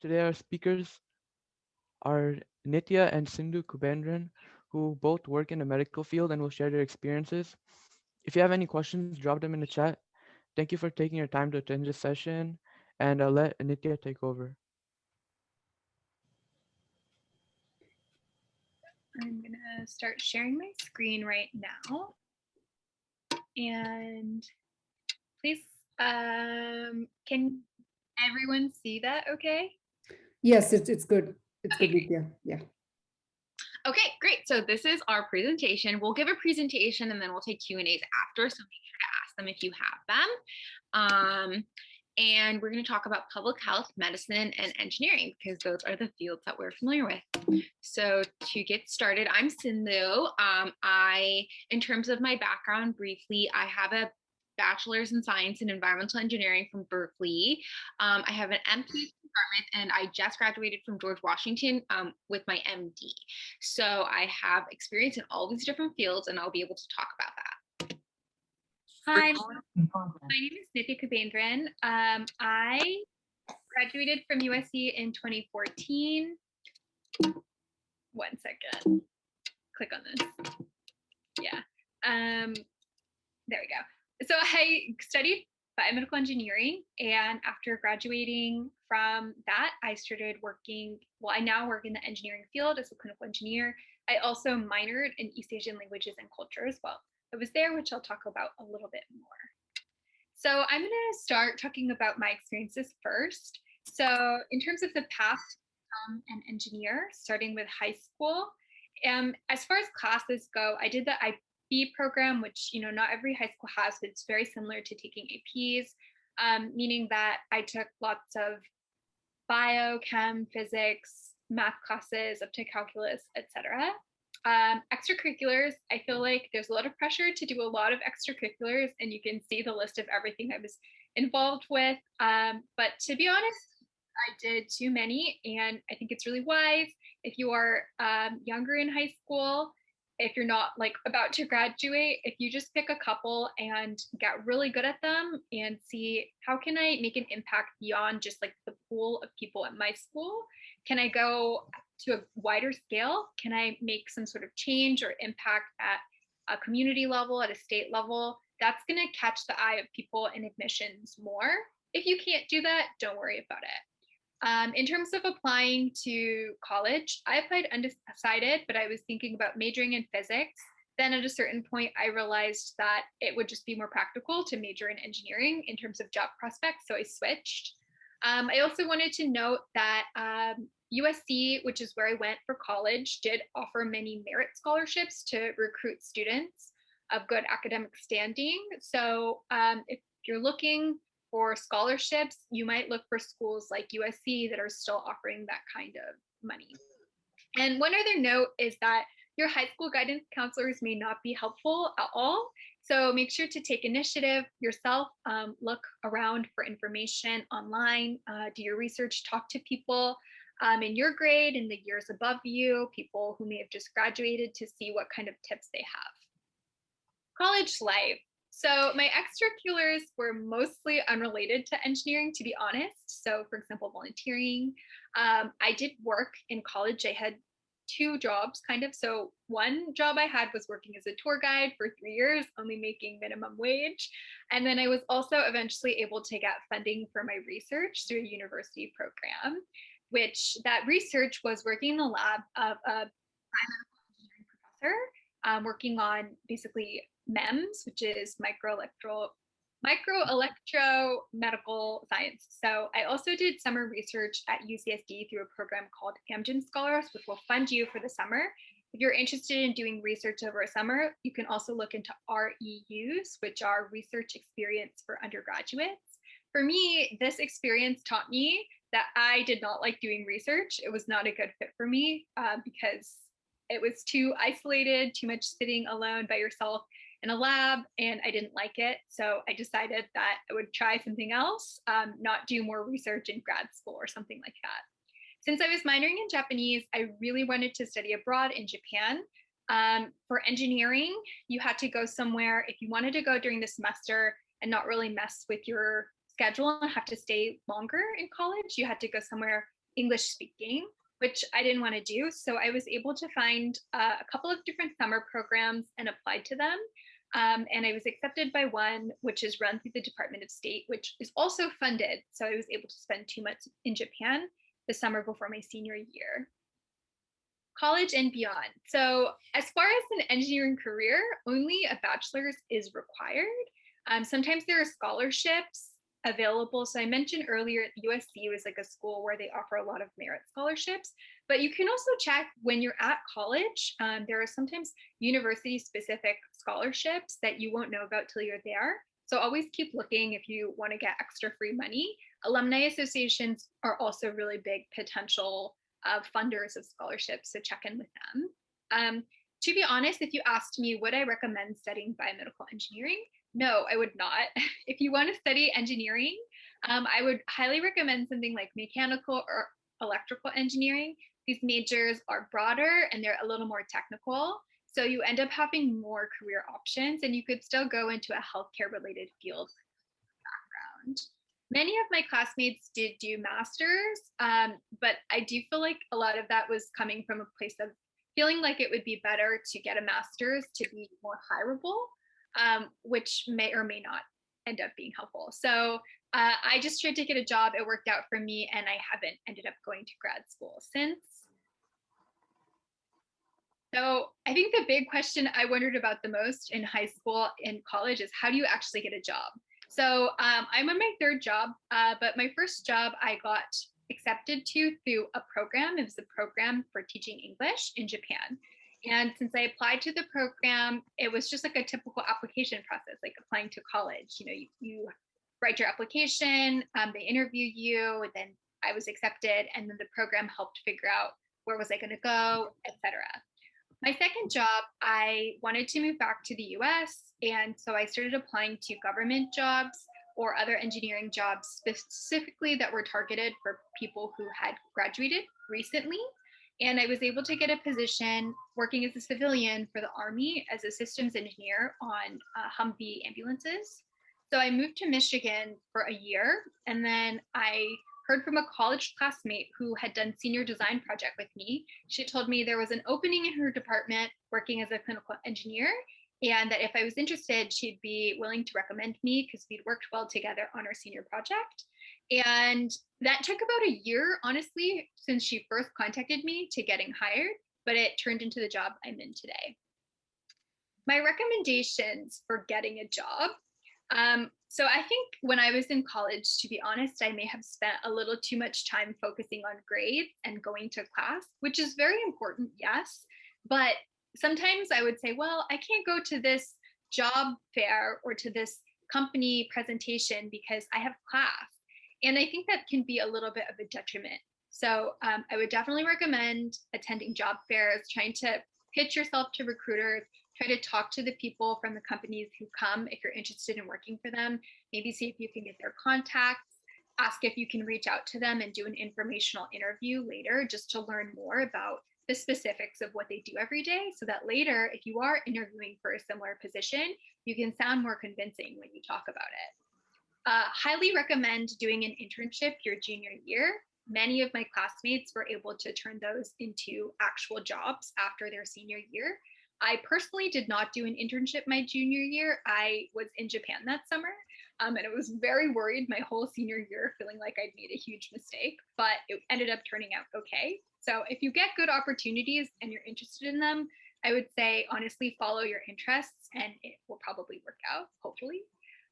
Today our speakers are Nitya and Sindhu Kubendran, who both work in the medical field and will share their experiences. If you have any questions, drop them in the chat. Thank you for taking your time to attend this session, and I'll let Nitya take over. I'm gonna start sharing my screen right now. And please, can everyone see that okay? Yes, it's good. It's Okay, good, great. Vidya. Yeah. Okay, great. So this is our presentation. We'll give a presentation and then we'll take Q&As after, so make sure to ask them if you have them. And we're going to talk about public health, medicine, and engineering because those are the fields that we're familiar with. So to get started, I'm Sindhu. In terms of my background, briefly, I have a bachelor's in science and environmental engineering from Berkeley. I have an MPhD department, and I just graduated from George Washington with my MD. So I have experience in all these different fields, and I'll be able to talk about that. Hi, my name is Nitya Kubendran. I graduated from USC in 2014. 1 second. Click on this. Yeah. There we go. So I studied biomedical engineering, and after graduating from that, I started working. Well, I now work in the engineering field as a clinical engineer. I also minored in East Asian languages and culture as well. I was there, which I'll talk about a little bit more. So I'm going to start talking about my experiences first. So in terms of the path to become an engineer, starting with high school, as far as classes go, I did the IB program, which not every high school has, but it's very similar to taking APs, meaning that I took lots of bio, chem, physics, math classes up to calculus, etc. Extracurriculars, I feel like there's a lot of pressure to do a lot of extracurriculars, and you can see the list of everything I was involved with. But to be honest, I did too many, and I think it's really wise if you are younger in high school, if you're not like about to graduate, if you just pick a couple and get really good at them and see how can I make an impact beyond just like the pool of people at my school? Can I go to a wider scale? Can I make some sort of change or impact at a community level, at a state level? That's going to catch the eye of people in admissions more. If you can't do that, don't worry about it. In terms of applying to college, I applied undecided, but I was thinking about majoring in physics. Then at a certain point, I realized that it would just be more practical to major in engineering in terms of job prospects, so I switched. I also wanted to note that USC, which is where I went for college, did offer many merit scholarships to recruit students of good academic standing. So if you're looking for scholarships, you might look for schools like USC that are still offering that kind of money. And one other note is that your high school guidance counselors may not be helpful at all. So make sure to take initiative yourself, look around for information online, do your research, talk to people in your grade, in the years above you, people who may have just graduated to see what kind of tips they have. College life. So my extracurriculars were mostly unrelated to engineering, to be honest. So for example, volunteering. I did work in college. I had two jobs kind of. So one job I had was working as a tour guide for 3 years, only making minimum wage. And then I was also eventually able to get funding for my research through a university program, which that research was working in the lab of a biomedical engineering professor, working on basically MEMS, which is microelectromedical science. So I also did summer research at UCSD through a program called Amgen Scholars, which will fund you for the summer. If you're interested in doing research over a summer, you can also look into REUs, which are research experience for undergraduates. For me, this experience taught me that I did not like doing research. It was not a good fit for me because it was too isolated, too much sitting alone by yourself in a lab, and I didn't like it. So I decided that I would try something else, not do more research in grad school or something like that. Since I was minoring in Japanese, I really wanted to study abroad in Japan. For engineering, you had to go somewhere, if you wanted to go during the semester and not really mess with your schedule and have to stay longer in college, you had to go somewhere English speaking, which I didn't want to do. So I was able to find a couple of different summer programs and applied to them. And I was accepted by one, which is run through the Department of State, which is also funded. So I was able to spend 2 months in Japan the summer before my senior year. College and beyond. So as far as an engineering career, only a bachelor's is required. Sometimes there are scholarships available. So I mentioned earlier, USC was like a school where they offer a lot of merit scholarships, but you can also check when you're at college. There are sometimes university specific scholarships that you won't know about till you're there. So always keep looking if you want to get extra free money. Alumni associations are also really big potential funders of scholarships, so check in with them. To be honest, if you asked me, would I recommend studying biomedical engineering? No, I would not. If you want to study engineering, I would highly recommend something like mechanical or electrical engineering. These majors are broader and they're a little more technical. So you end up having more career options and you could still go into a healthcare related field background. Many of my classmates did do masters, but I do feel like a lot of that was coming from a place of feeling like it would be better to get a master's to be more hireable, which may or may not end up being helpful. So I just tried to get a job. It worked out for me, and I haven't ended up going to grad school since. So I think the big question I wondered about the most in high school and college is how do you actually get a job? So I'm on my third job, but my first job I got accepted to through a program. It was a program for teaching English in Japan. And since I applied to the program, it was just like a typical application process, like applying to college. You know, you write your application, they interview you, then I was accepted, and then the program helped figure out where was I going to go, etc. My second job, I wanted to move back to the US. And so I started applying to government jobs or other engineering jobs specifically that were targeted for people who had graduated recently. And I was able to get a position working as a civilian for the Army as a systems engineer on Humvee ambulances. So I moved to Michigan for a year, and then I heard from a college classmate who had done senior design project with me. She told me there was an opening in her department working as a clinical engineer, and that if I was interested, she'd be willing to recommend me because we'd worked well together on our senior project. And that took about a year, honestly, since she first contacted me to getting hired, but it turned into the job I'm in today. My recommendations for getting a job. So I think when I was in college, to be honest, I may have spent a little too much time focusing on grades and going to class, which is very important, yes. But sometimes I would say, well, I can't go to this job fair or to this company presentation because I have class. And I think that can be a little bit of a detriment. So I would definitely recommend attending job fairs, trying to pitch yourself to recruiters, try to talk to the people from the companies who come if you're interested in working for them, maybe see if you can get their contacts, ask if you can reach out to them and do an informational interview later just to learn more about the specifics of what they do every day so that later, if you are interviewing for a similar position, you can sound more convincing when you talk about it. Highly recommend doing an internship your junior year. Many of my classmates were able to turn those into actual jobs after their senior year. I personally did not do an internship my junior year. I was in Japan that summer, and I was very worried my whole senior year, feeling like I'd made a huge mistake, but it ended up turning out okay. So if you get good opportunities and you're interested in them, I would say honestly follow your interests and it will probably work out, hopefully.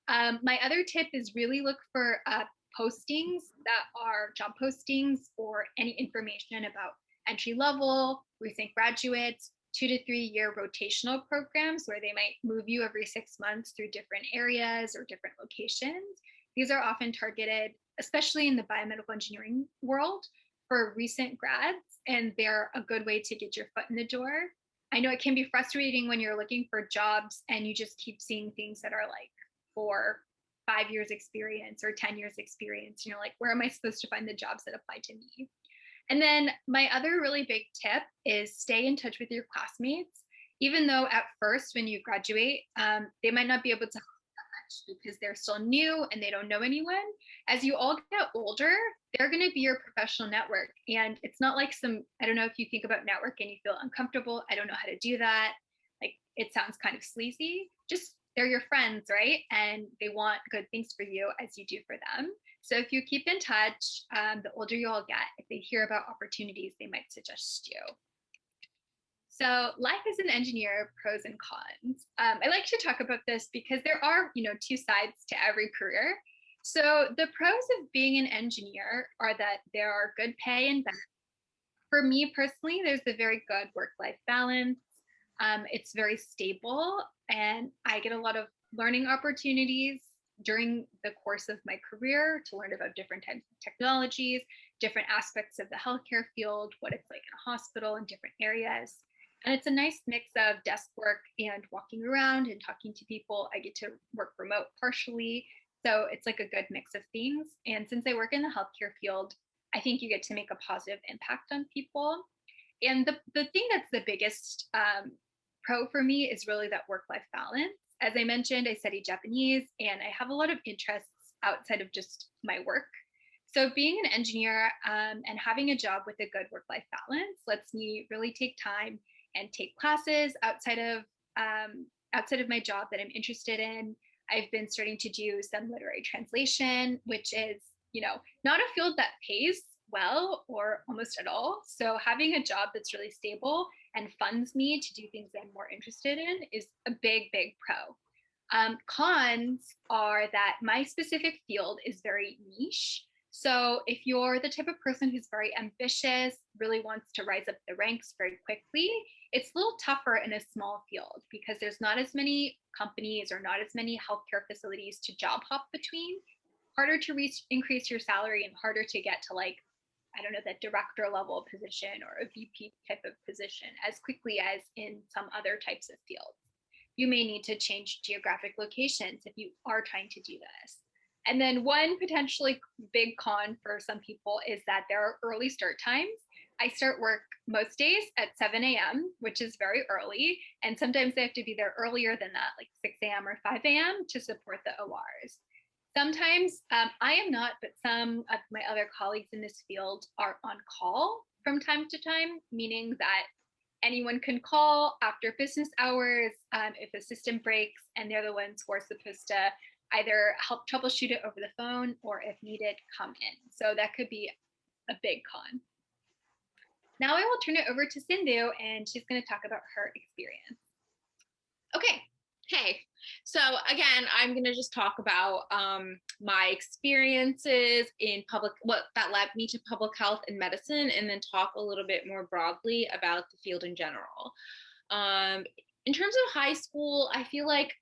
My other tip is really look for postings that are job postings or any information about entry level, recent graduates, 2 to 3 year rotational programs where they might move you every 6 months through different areas or different locations. These are often targeted, especially in the biomedical engineering world, for recent grads, and they're a good way to get your foot in the door. I know it can be frustrating when you're looking for jobs and you just keep seeing things that are like 4, 5 years experience or 10 years experience. And you're like, where am I supposed to find the jobs that apply to me? And then my other really big tip is stay in touch with your classmates, even though at first when you graduate, they might not be able to help that much because they're still new and they don't know anyone. As you all get older, they're going to be your professional network. And it's not like I don't know if you think about network and you feel uncomfortable. I don't know how to do that. Like it sounds kind of sleazy. Just they're your friends, right? And they want good things for you as you do for them. So if you keep in touch, the older you all get, if they hear about opportunities, they might suggest you. So life as an engineer, pros and cons. I like to talk about this because there are, two sides to every career. So the pros of being an engineer are that there are good pay and benefits. For me personally, there's a very good work-life balance. It's very stable, and I get a lot of learning opportunities during the course of my career to learn about different types of technologies, different aspects of the healthcare field, what it's like in a hospital in different areas. And it's a nice mix of desk work and walking around and talking to people. I get to work remote partially. So it's like a good mix of things. And since I work in the healthcare field, I think you get to make a positive impact on people. And the thing that's the biggest pro for me is really that work-life balance. As I mentioned, I study Japanese and I have a lot of interests outside of just my work. So being an engineer and having a job with a good work-life balance lets me really take time and take classes outside of my job that I'm interested in. I've been starting to do some literary translation, which is, not a field that pays well or almost at all. So having a job that's really stable and funds me to do things I'm more interested in is a big, big pro. Cons are that my specific field is very niche. So if you're the type of person who's very ambitious, really wants to rise up the ranks very quickly, it's a little tougher in a small field because there's not as many companies or not as many healthcare facilities to job hop between. Harder to increase your salary and harder to get to that director level position or a VP type of position as quickly as in some other types of fields. You may need to change geographic locations if you are trying to do this. And then one potentially big con for some people is that there are early start times. I start work most days at 7 a.m., which is very early. And sometimes I have to be there earlier than that, like 6 a.m. or 5 a.m. to support the ORs. Sometimes I am not, but some of my other colleagues in this field are on call from time to time, meaning that anyone can call after business hours if a system breaks, and they're the ones who are supposed to either help troubleshoot it over the phone or, if needed, come in. So that could be a big con. Now I will turn it over to Sindhu, and she's going to talk about her experience. Okay. Hey, so again, I'm going to just talk about my experiences in what that led me to public health and medicine, and then talk a little bit more broadly about the field in general. In terms of high school, I feel like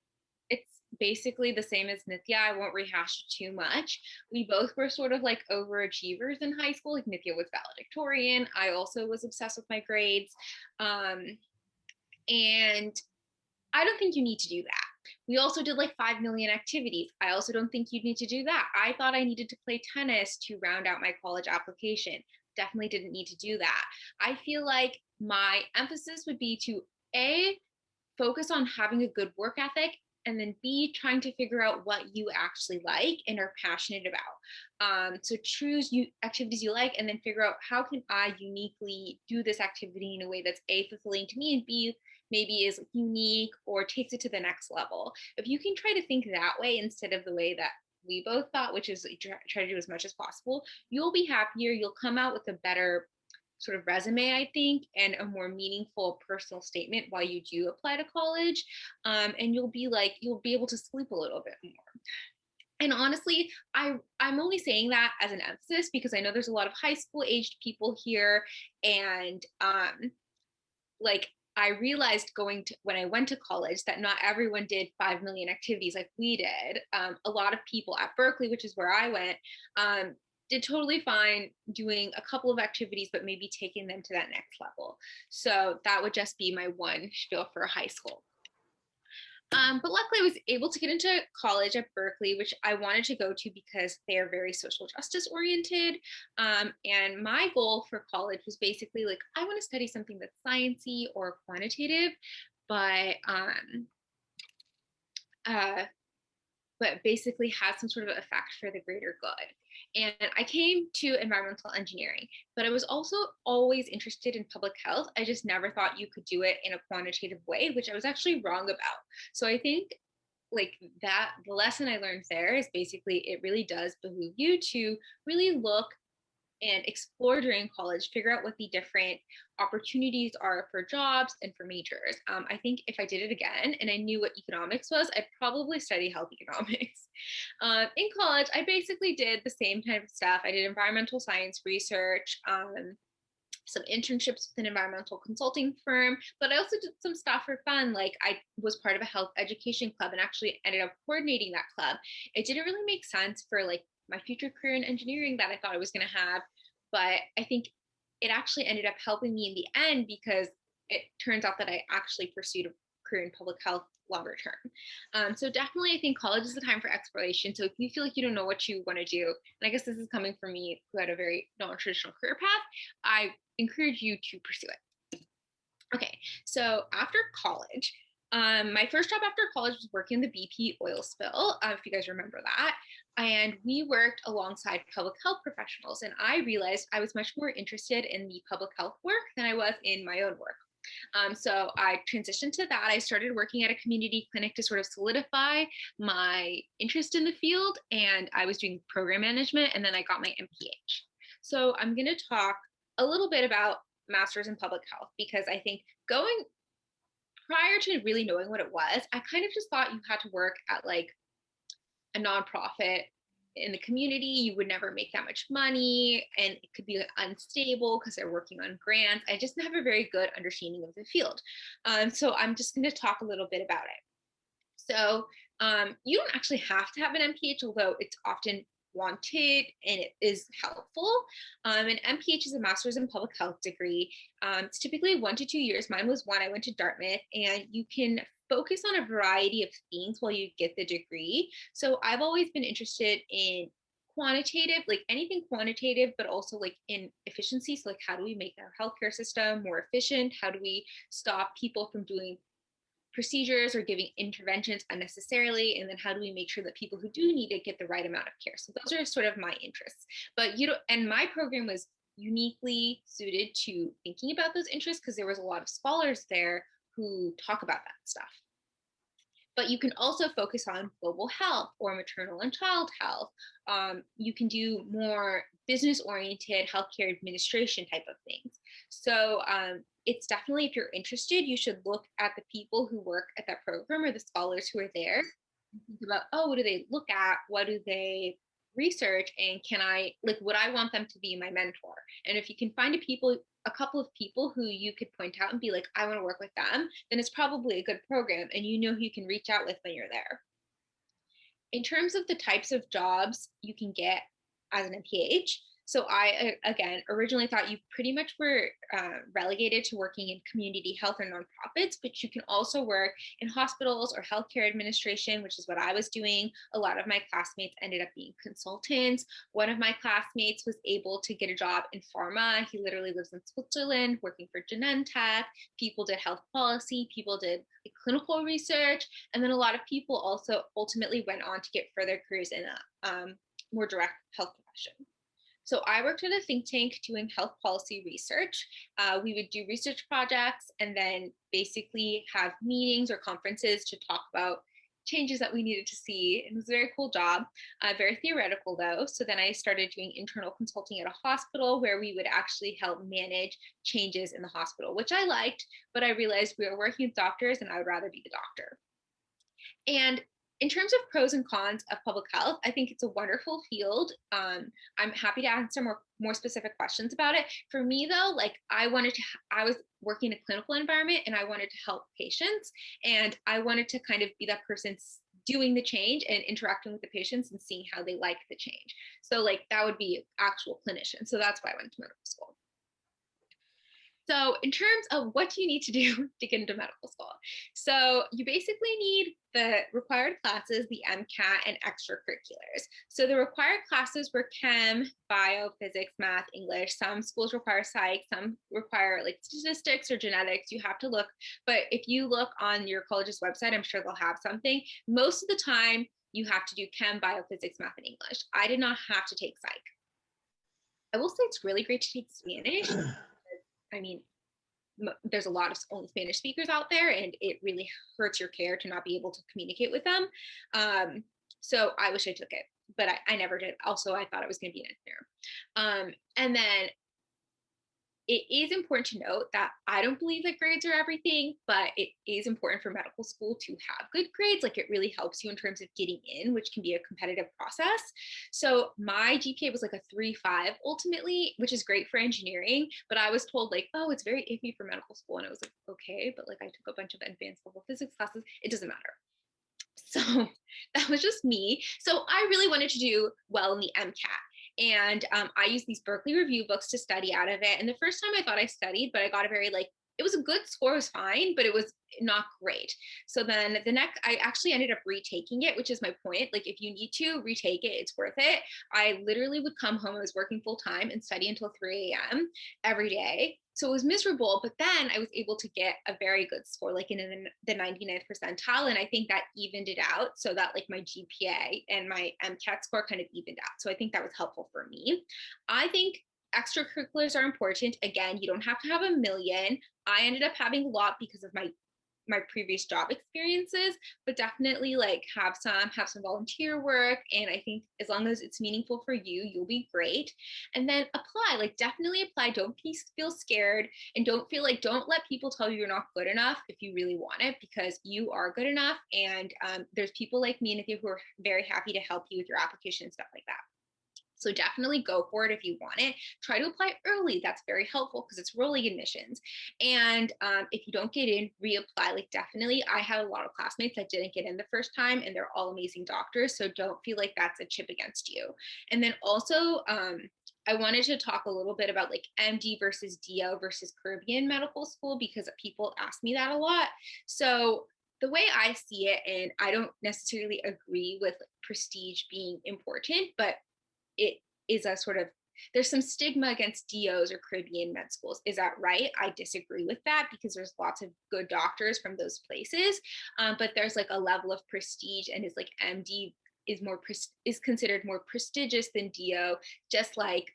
it's basically the same as Nithya. I won't rehash it too much. We both were sort of like overachievers in high school. Like Nithya was valedictorian. I also was obsessed with my grades. And I don't think you need to do that. We also did like 5 million activities. I also don't think you need to do that. I thought I needed to play tennis to round out my college application. Definitely didn't need to do that. I feel like my emphasis would be to A, focus on having a good work ethic, and then B, trying to figure out what you actually like and are passionate about. So choose activities you like, and then figure out how can I uniquely do this activity in a way that's A, fulfilling to me, and B, maybe is unique or takes it to the next level. If you can try to think that way instead of the way that we both thought, which is try to do as much as possible, you'll be happier. You'll come out with a better sort of resume, I think, and a more meaningful personal statement while you do apply to college. And you'll be able to sleep a little bit more. And honestly, I'm only saying that as an emphasis because I know there's a lot of high school aged people here. And I realized when I went to college that not everyone did 5 million activities like we did. A lot of people at Berkeley, which is where I went, did totally fine doing a couple of activities, but maybe taking them to that next level. So that would just be my one spiel for high school. But luckily I was able to get into college at Berkeley, which I wanted to go to because they are very social justice oriented. And my goal for college was basically like, I want to study something that's sciencey or quantitative, but but basically has some sort of effect for the greater good. And I came to environmental engineering, but I was also always interested in public health. I just never thought you could do it in a quantitative way, which I was actually wrong about. So I think like that the lesson I learned there is basically it really does behoove you to really look and explore during college, figure out what the different opportunities are for jobs and for majors. I think if I did it again and I knew what economics was, I'd probably study health economics. In college, I basically did the same type of stuff. I did environmental science research, some internships with an environmental consulting firm, but I also did some stuff for fun. Like I was part of a health education club and actually ended up coordinating that club. It didn't really make sense for like my future career in engineering that I thought I was going to have, but I think it actually ended up helping me in the end because it turns out that I actually pursued a career in public health longer term. So definitely I think college is the time for exploration. So if you feel like you don't know what you want to do, and I guess this is coming from me who had a very non-traditional career path, I encourage you to pursue it. Okay, so after college, my first job after college was working in the BP oil spill, if you guys remember that. And we worked alongside public health professionals. And I realized I was much more interested in the public health work than I was in my own work. So I transitioned to that. I started working at a community clinic to sort of solidify my interest in the field. And I was doing program management, and then I got my MPH. So I'm going to talk a little bit about master's in public health, because I think going prior to really knowing what it was, I kind of just thought you had to work at like a nonprofit in the community. You would never make that much money, and it could be unstable because they're working on grants. I just have a very good understanding of the field. So I'm just going to talk a little bit about it. So you don't actually have to have an MPH, although it's often wanted and it is helpful. An MPH is a master's in public health degree. It's typically 1 to 2 years. Mine was 1. I went to Dartmouth, and you can focus on a variety of things while you get the degree. So I've always been interested in quantitative, like anything quantitative, but also like in efficiency. So like, how do we make our healthcare system more efficient? How do we stop people from doing procedures or giving interventions unnecessarily? And then how do we make sure that people who do need it get the right amount of care? So those are sort of my interests. But you know, and my program was uniquely suited to thinking about those interests because there was a lot of scholars there who talk about that stuff. But you can also focus on global health or maternal and child health. You can do more business-oriented healthcare administration type of things. So it's definitely, if you're interested, you should look at the people who work at that program or the scholars who are there and think about, oh, what do they look at? What do they research? And can I, like, would I want them to be my mentor? And if you can find a couple of people who you could point out and be like, I want to work with them, then it's probably a good program, and you know who you can reach out with when you're there. In terms of the types of jobs you can get as an MPH, so I, again, originally thought you pretty much were relegated to working in community health or nonprofits, but you can also work in hospitals or healthcare administration, which is what I was doing. A lot of my classmates ended up being consultants. One of my classmates was able to get a job in pharma. He literally lives in Switzerland working for Genentech. People did health policy, people did clinical research, and then a lot of people also ultimately went on to get further careers in a more direct health profession. So I worked at a think tank doing health policy research. We would do research projects and then basically have meetings or conferences to talk about changes that we needed to see. It was a very cool job, very theoretical though. So then I started doing internal consulting at a hospital where we would actually help manage changes in the hospital, which I liked, but I realized we were working with doctors and I would rather be the doctor. And in terms of pros and cons of public health, I think it's a wonderful field. I'm happy to answer more specific questions about it. For me, though, like I was working in a clinical environment and I wanted to help patients, and I wanted to kind of be that person doing the change and interacting with the patients and seeing how they like the change. So like that would be actual clinician. So that's why I went to medical school. So in terms of what do you need to do to get into medical school? So you basically need the required classes, the MCAT, and extracurriculars. So the required classes were chem, bio, physics, math, English. Some schools require psych, some require like statistics or genetics. You have to look, but if you look on your college's website, I'm sure they'll have something. Most of the time, you have to do chem, bio, physics, math, and English. I did not have to take psych. I will say it's really great to take Spanish. I mean, there's a lot of only Spanish speakers out there, and it really hurts your care to not be able to communicate with them. So I wish I took it, but I never did. Also, I thought I was going to be an engineer. And then it is important to note that I don't believe that grades are everything, but it is important for medical school to have good grades. Like, it really helps you in terms of getting in, which can be a competitive process. So my GPA was like a 3.5 ultimately, which is great for engineering. But I was told like, oh, it's very iffy for medical school. And I was like, okay, but like I took a bunch of advanced level physics classes. It doesn't matter. So that was just me. So I really wanted to do well in the MCAT. And I used these Berkeley review books to study out of it. And the first time I thought I studied, but I got a very it was a good score, it was fine, but it was not great. So then I actually ended up retaking it, which is my point. Like, if you need to retake it, it's worth it. I literally would come home, I was working full time and study until 3 a.m. every day. So it was miserable, but then I was able to get a very good score, like in the 99th percentile. And I think that evened it out so that like my GPA and my MCAT score kind of evened out. So I think that was helpful for me. I think extracurriculars are important. Again, you don't have to have a million. I ended up having a lot because of my previous job experiences, but definitely like have some volunteer work. And I think as long as it's meaningful for you, you'll be great. And then apply, like definitely apply. Don't feel scared, and don't let people tell you you're not good enough if you really want it, because you are good enough. And there's people like me and Nithya who are very happy to help you with your application and stuff like that. So definitely go for it if you want it. Try to apply early. That's very helpful because it's rolling admissions. And if you don't get in, reapply. Like, definitely, I had a lot of classmates that didn't get in the first time, and they're all amazing doctors. So don't feel like that's a chip against you. And then also, I wanted to talk a little bit about like MD versus DO versus Caribbean medical school, because people ask me that a lot. So the way I see it, and I don't necessarily agree with prestige being important, but it is a sort of, there's some stigma against DOs or Caribbean med schools. Is that right? I disagree with that, because there's lots of good doctors from those places. But there's like a level of prestige, and it's like MD is considered more prestigious than DO, just like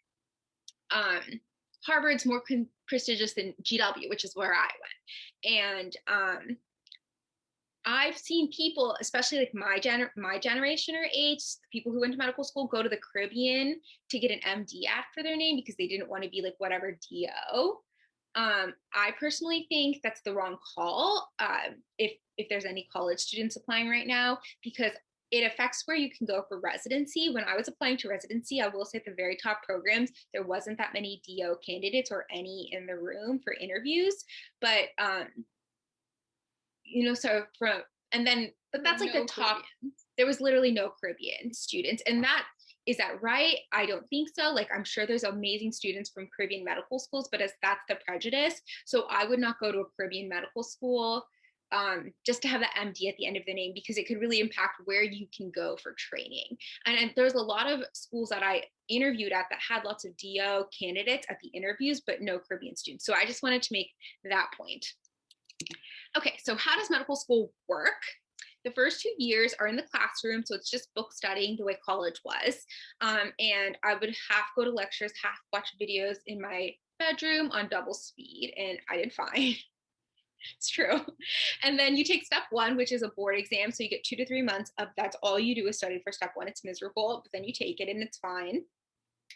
Harvard's more prestigious than GW, which is where I went. And I've seen people, especially like my generation or age, people who went to medical school, go to the Caribbean to get an MD after their name because they didn't want to be like whatever DO. I personally think that's the wrong call. If there's any college students applying right now, because it affects where you can go for residency. When I was applying to residency, I will say at the very top programs, there wasn't that many DO candidates or any in the room for interviews. But but that's like the top. There was literally no Caribbean students. And is that right? I don't think so. Like, I'm sure there's amazing students from Caribbean medical schools, but that's the prejudice. So I would not go to a Caribbean medical school just to have the MD at the end of the name, because it could really impact where you can go for training. And there's a lot of schools that I interviewed at that had lots of DO candidates at the interviews, but no Caribbean students. So I just wanted to make that point. Okay, so how does medical school work? The first 2 years are in the classroom, so it's just book studying the way college was. And I would half go to lectures, half watch videos in my bedroom on double speed, and I did fine. It's true. And then you take step 1, which is a board exam. So you get 2 to 3 months of that's all you do is study for step 1. It's miserable, but then you take it and it's fine.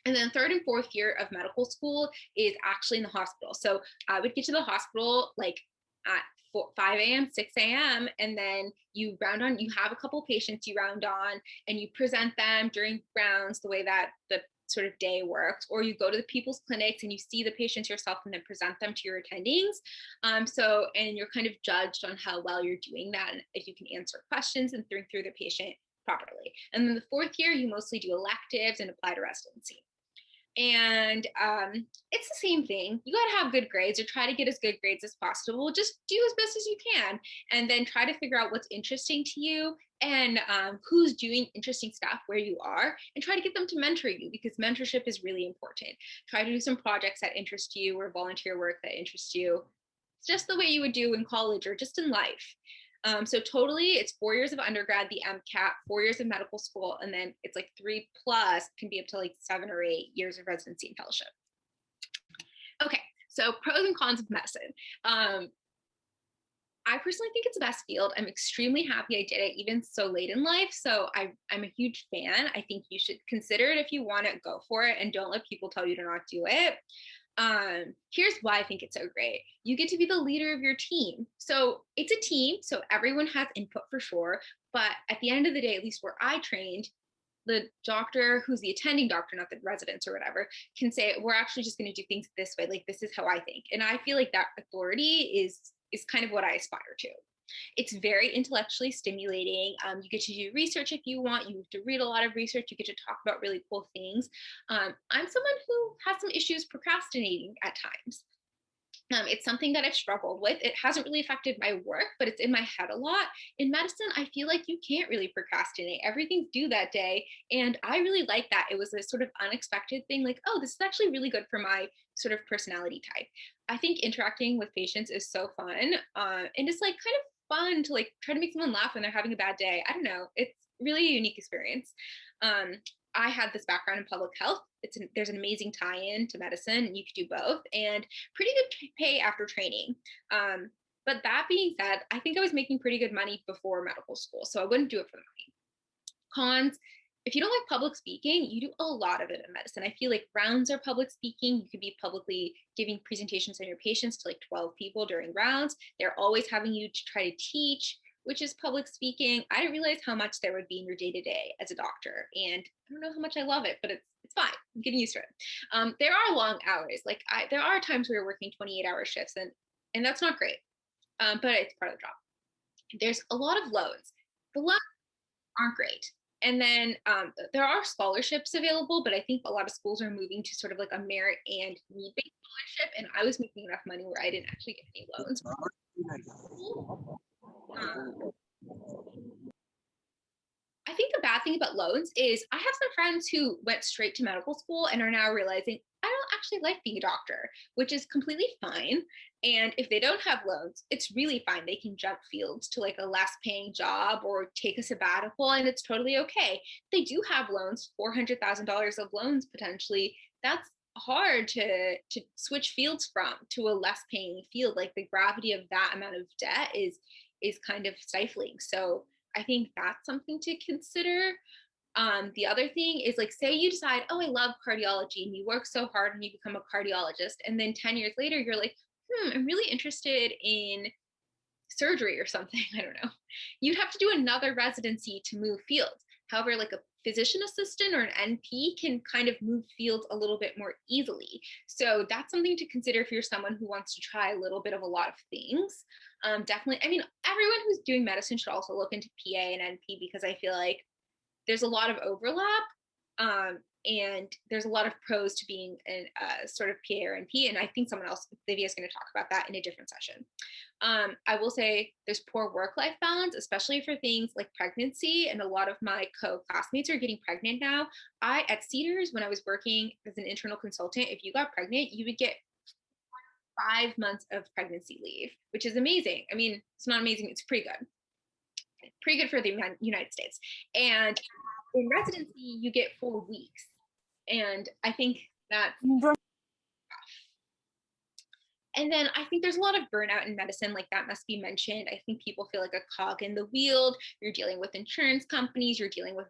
And then 3rd and 4th year of medical school is actually in the hospital. So I would get to the hospital like at 5 a.m., 6 a.m. And then you have a couple patients you round on, and you present them during rounds the way that the sort of day works, or you go to the people's clinics and you see the patients yourself and then present them to your attendings. And you're kind of judged on how well you're doing that, and if you can answer questions and think through the patient properly. And then the 4th year, you mostly do electives and apply to residency. And it's the same thing. You got to have good grades, or try to get as good grades as possible. Just do as best as you can, and then try to figure out what's interesting to you, and who's doing interesting stuff where you are, and try to get them to mentor you, because mentorship is really important. Try to do some projects that interest you, or volunteer work that interests you. It's just the way you would do in college or just in life. So totally it's 4 years of undergrad, the MCAT, 4 years of medical school, and then it's like 3 plus, can be up to like 7 or 8 years of residency and fellowship. Okay, so pros and cons of medicine. I personally think it's the best field. I'm extremely happy I did it even so late in life. So I'm a huge fan. I think you should consider it if you want to go for it, and don't let people tell you to not do it. Here's why I think it's so great. You get to be the leader of your team. So it's a team, so everyone has input for sure. But at the end of the day, at least where I trained, the doctor who's the attending doctor, not the residents or whatever, can say, we're actually just going to do things this way. Like, this is how I think. And I feel like that authority is kind of what I aspire to. It's very intellectually stimulating. You get to do research if you want. You have to read a lot of research. You get to talk about really cool things. I'm someone who has some issues procrastinating at times. It's something that I've struggled with. It hasn't really affected my work, but it's in my head a lot. In medicine, I feel like you can't really procrastinate. Everything's due that day. And I really like that. It was a sort of unexpected thing, like, oh, this is actually really good for my sort of personality type. I think interacting with patients is so fun. And it's like kind of fun to like try to make someone laugh when they're having a bad day. I don't know. It's really a unique experience. I had this background in public health. There's an amazing tie-in to medicine, and you could do both, and pretty good pay after training. But that being said, I think I was making pretty good money before medical school, so I wouldn't do it for the money. Cons: if you don't like public speaking, you do a lot of it in medicine. I feel like rounds are public speaking. You could be publicly giving presentations on your patients to like 12 people during rounds. They're always having you to try to teach, which is public speaking. I didn't realize how much there would be in your day-to-day as a doctor. And I don't know how much I love it, but it's fine. I'm getting used to it. There are long hours. Like there are times where you're working 28-hour shifts, and that's not great. But it's part of the job. There's a lot of loans. The loans aren't great. And then there are scholarships available, but I think a lot of schools are moving to sort of like a merit and need-based scholarship. And I was making enough money where I didn't actually get any loans. I think the bad thing about loans is I have some friends who went straight to medical school and are now realizing I don't actually like being a doctor, which is completely fine. And if they don't have loans, it's really fine. They can jump fields to like a less paying job or take a sabbatical, and it's totally okay. They do have loans, $400,000 of loans potentially. That's hard to switch fields from to a less paying field. Like the gravity of that amount of debt is kind of stifling. So I think that's something to consider. The other thing is, like, say you decide, oh, I love cardiology, and you work so hard and you become a cardiologist, and then 10 years later you're like, I'm really interested in surgery or something. I don't know. You'd have to do another residency to move fields. However, like a physician assistant or an NP can kind of move fields a little bit more easily. So that's something to consider if you're someone who wants to try a little bit of a lot of things. Definitely, I mean, everyone who's doing medicine should also look into PA and NP, because I feel like there's a lot of overlap, and there's a lot of pros to being a sort of PA or NP. And I think someone else, Livia, is going to talk about that in a different session. I will say there's poor work-life balance, especially for things like pregnancy. And a lot of my co-classmates are getting pregnant now. At Cedars, when I was working as an internal consultant, if you got pregnant, you would get 5 months of pregnancy leave, which is amazing. I mean, it's not amazing, it's pretty good. Pretty good for the United States. And in residency, you get 4 weeks. And I think that's rough. And then I think there's a lot of burnout in medicine, like that must be mentioned. I think people feel like a cog in the wheel. You're dealing with insurance companies, you're dealing with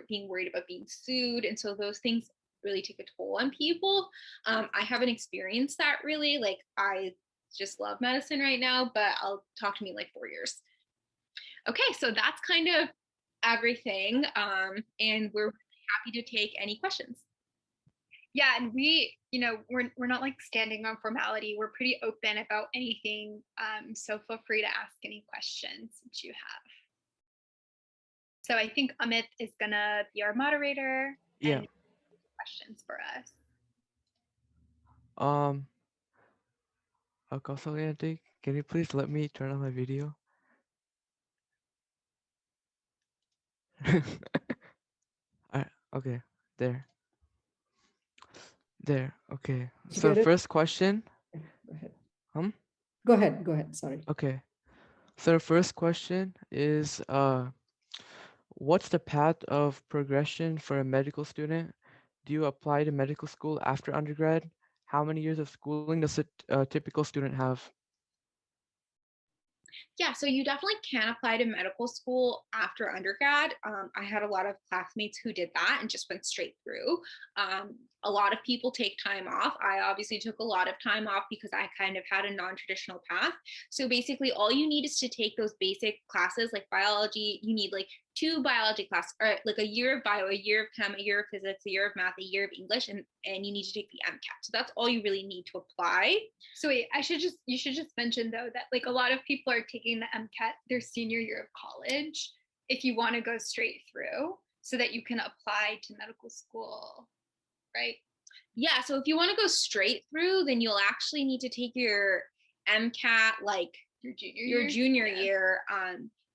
being worried about being sued. And so those things really take a toll on people. I haven't experienced that really. Like, I just love medicine right now, but I'll talk to me in like 4 years. Okay, so that's kind of everything. And we're really happy to take any questions. Yeah, and we're not like standing on formality. We're pretty open about anything. So feel free to ask any questions that you have. So I think Amit is gonna be our moderator. Yeah. And questions for us. Kausalya, can you please let me turn on my video? Okay, there. Okay. Did you So get it? first question. Go ahead. Hmm? Go ahead. Sorry. Okay. So the first question is, what's the path of progression for a medical student? Do you apply to medical school after undergrad? How many years of schooling does a typical student have? Yeah, so you definitely can apply to medical school after undergrad. I had a lot of classmates who did that and just went straight through. A lot of people take time off. I obviously took a lot of time off because I kind of had a non-traditional path. So basically, all you need is to take those basic classes like biology. You need like two biology classes, or like a year of bio, a year of chem, a year of physics, a year of math, a year of English, and you need to take the MCAT. So that's all you really need to apply. So wait, you should just mention though that like a lot of people are taking the MCAT their senior year of college if you want to go straight through so that you can apply to medical school, right? Yeah, so if you want to go straight through, then you'll actually need to take your MCAT like Your junior your year? junior year,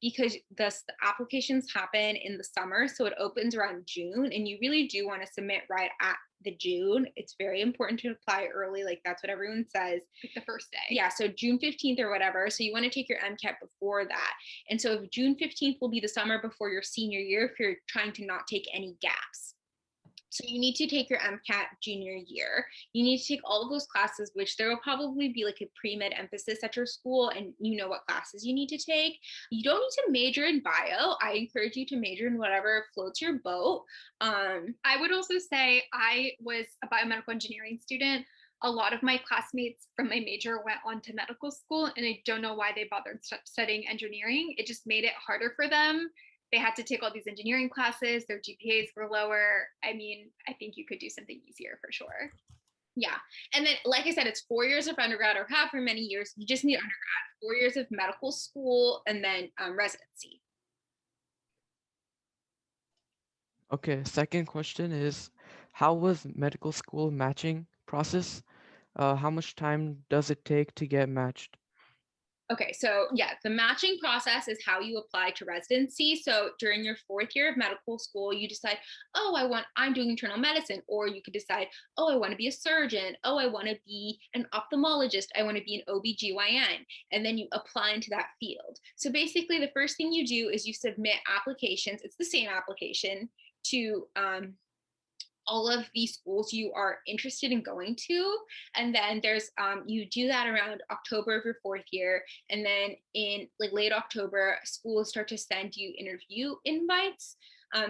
because the applications happen in the summer, so it opens around June, and you really do want to submit right at the June. It's very important to apply early, like that's what everyone says. Like the first day. Yeah, so June 15th or whatever. So you want to take your MCAT before that. And so if June 15th will be the summer before your senior year if you're trying to not take any gaps. So you need to take your MCAT junior year. You need to take all of those classes, which there will probably be like a pre-med emphasis at your school, and you know what classes you need to take. You don't need to major in bio. I encourage you to major in whatever floats your boat. I would also say I was a biomedical engineering student. A lot of my classmates from my major went on to medical school, and I don't know why they bothered studying engineering. It just made it harder for them. They had to take all these engineering classes, their GPAs were lower. I mean, I think you could do something easier for sure. Yeah. And then, like I said, it's 4 years of undergrad or however many years. You just need undergrad, 4 years of medical school, and then residency. Okay, second question is, how was medical school matching process? How much time does it take to get matched? Okay, so yeah, the matching process is how you apply to residency. So during your 4th year of medical school, you decide, oh, I'm doing internal medicine, or you could decide, oh, I want to be a surgeon, oh, I want to be an ophthalmologist, I want to be an OB/GYN, and then you apply into that field. So basically, the first thing you do is you submit applications. It's the same application to all of these schools you are interested in going to, and then there's you do that around October of your 4th year, and then in like late October schools start to send you interview invites.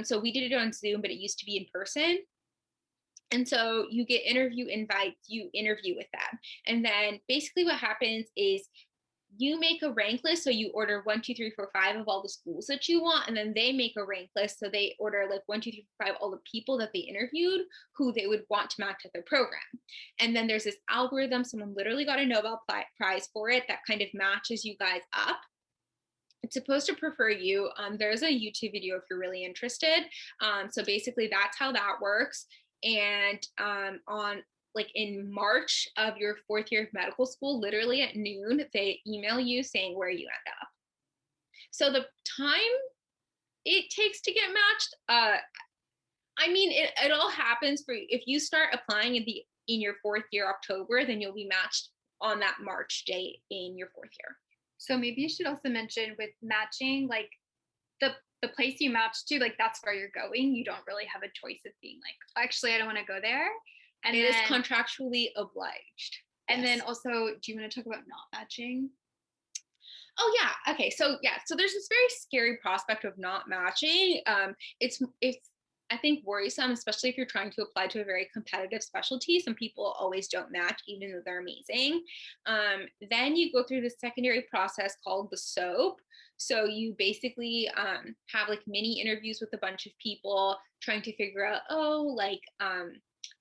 So we did it on Zoom, but it used to be in person. And so you get interview invites, you interview with them, and then basically what happens is you make a rank list. So you order 1, 2, 3, 4, 5 of all the schools that you want, and then they make a rank list. So they order like 1, 2, 3, 4, 5 all the people that they interviewed who they would want to match at their program. And then there's this algorithm. Someone literally got a Nobel Prize for it that kind of matches you guys up. It's supposed to prefer you. There's a YouTube video if you're really interested. So basically, that's how that works. And on like in March of your 4th year of medical school, literally at noon, they email you saying where you end up. So the time it takes to get matched, I mean, it all happens for you. If you start applying in your 4th year October, then you'll be matched on that March date in your 4th year. So maybe you should also mention with matching, like the place you match to, like that's where you're going. You don't really have a choice of being like, actually, I don't want to go there. And it is contractually obliged. And then also, do you want to talk about not matching? Oh yeah. Okay. So yeah. So there's this very scary prospect of not matching. It's I think worrisome, especially if you're trying to apply to a very competitive specialty. Some people always don't match, even though they're amazing. Then you go through the secondary process called the SOAP. So you basically have like mini interviews with a bunch of people trying to figure out, oh, like,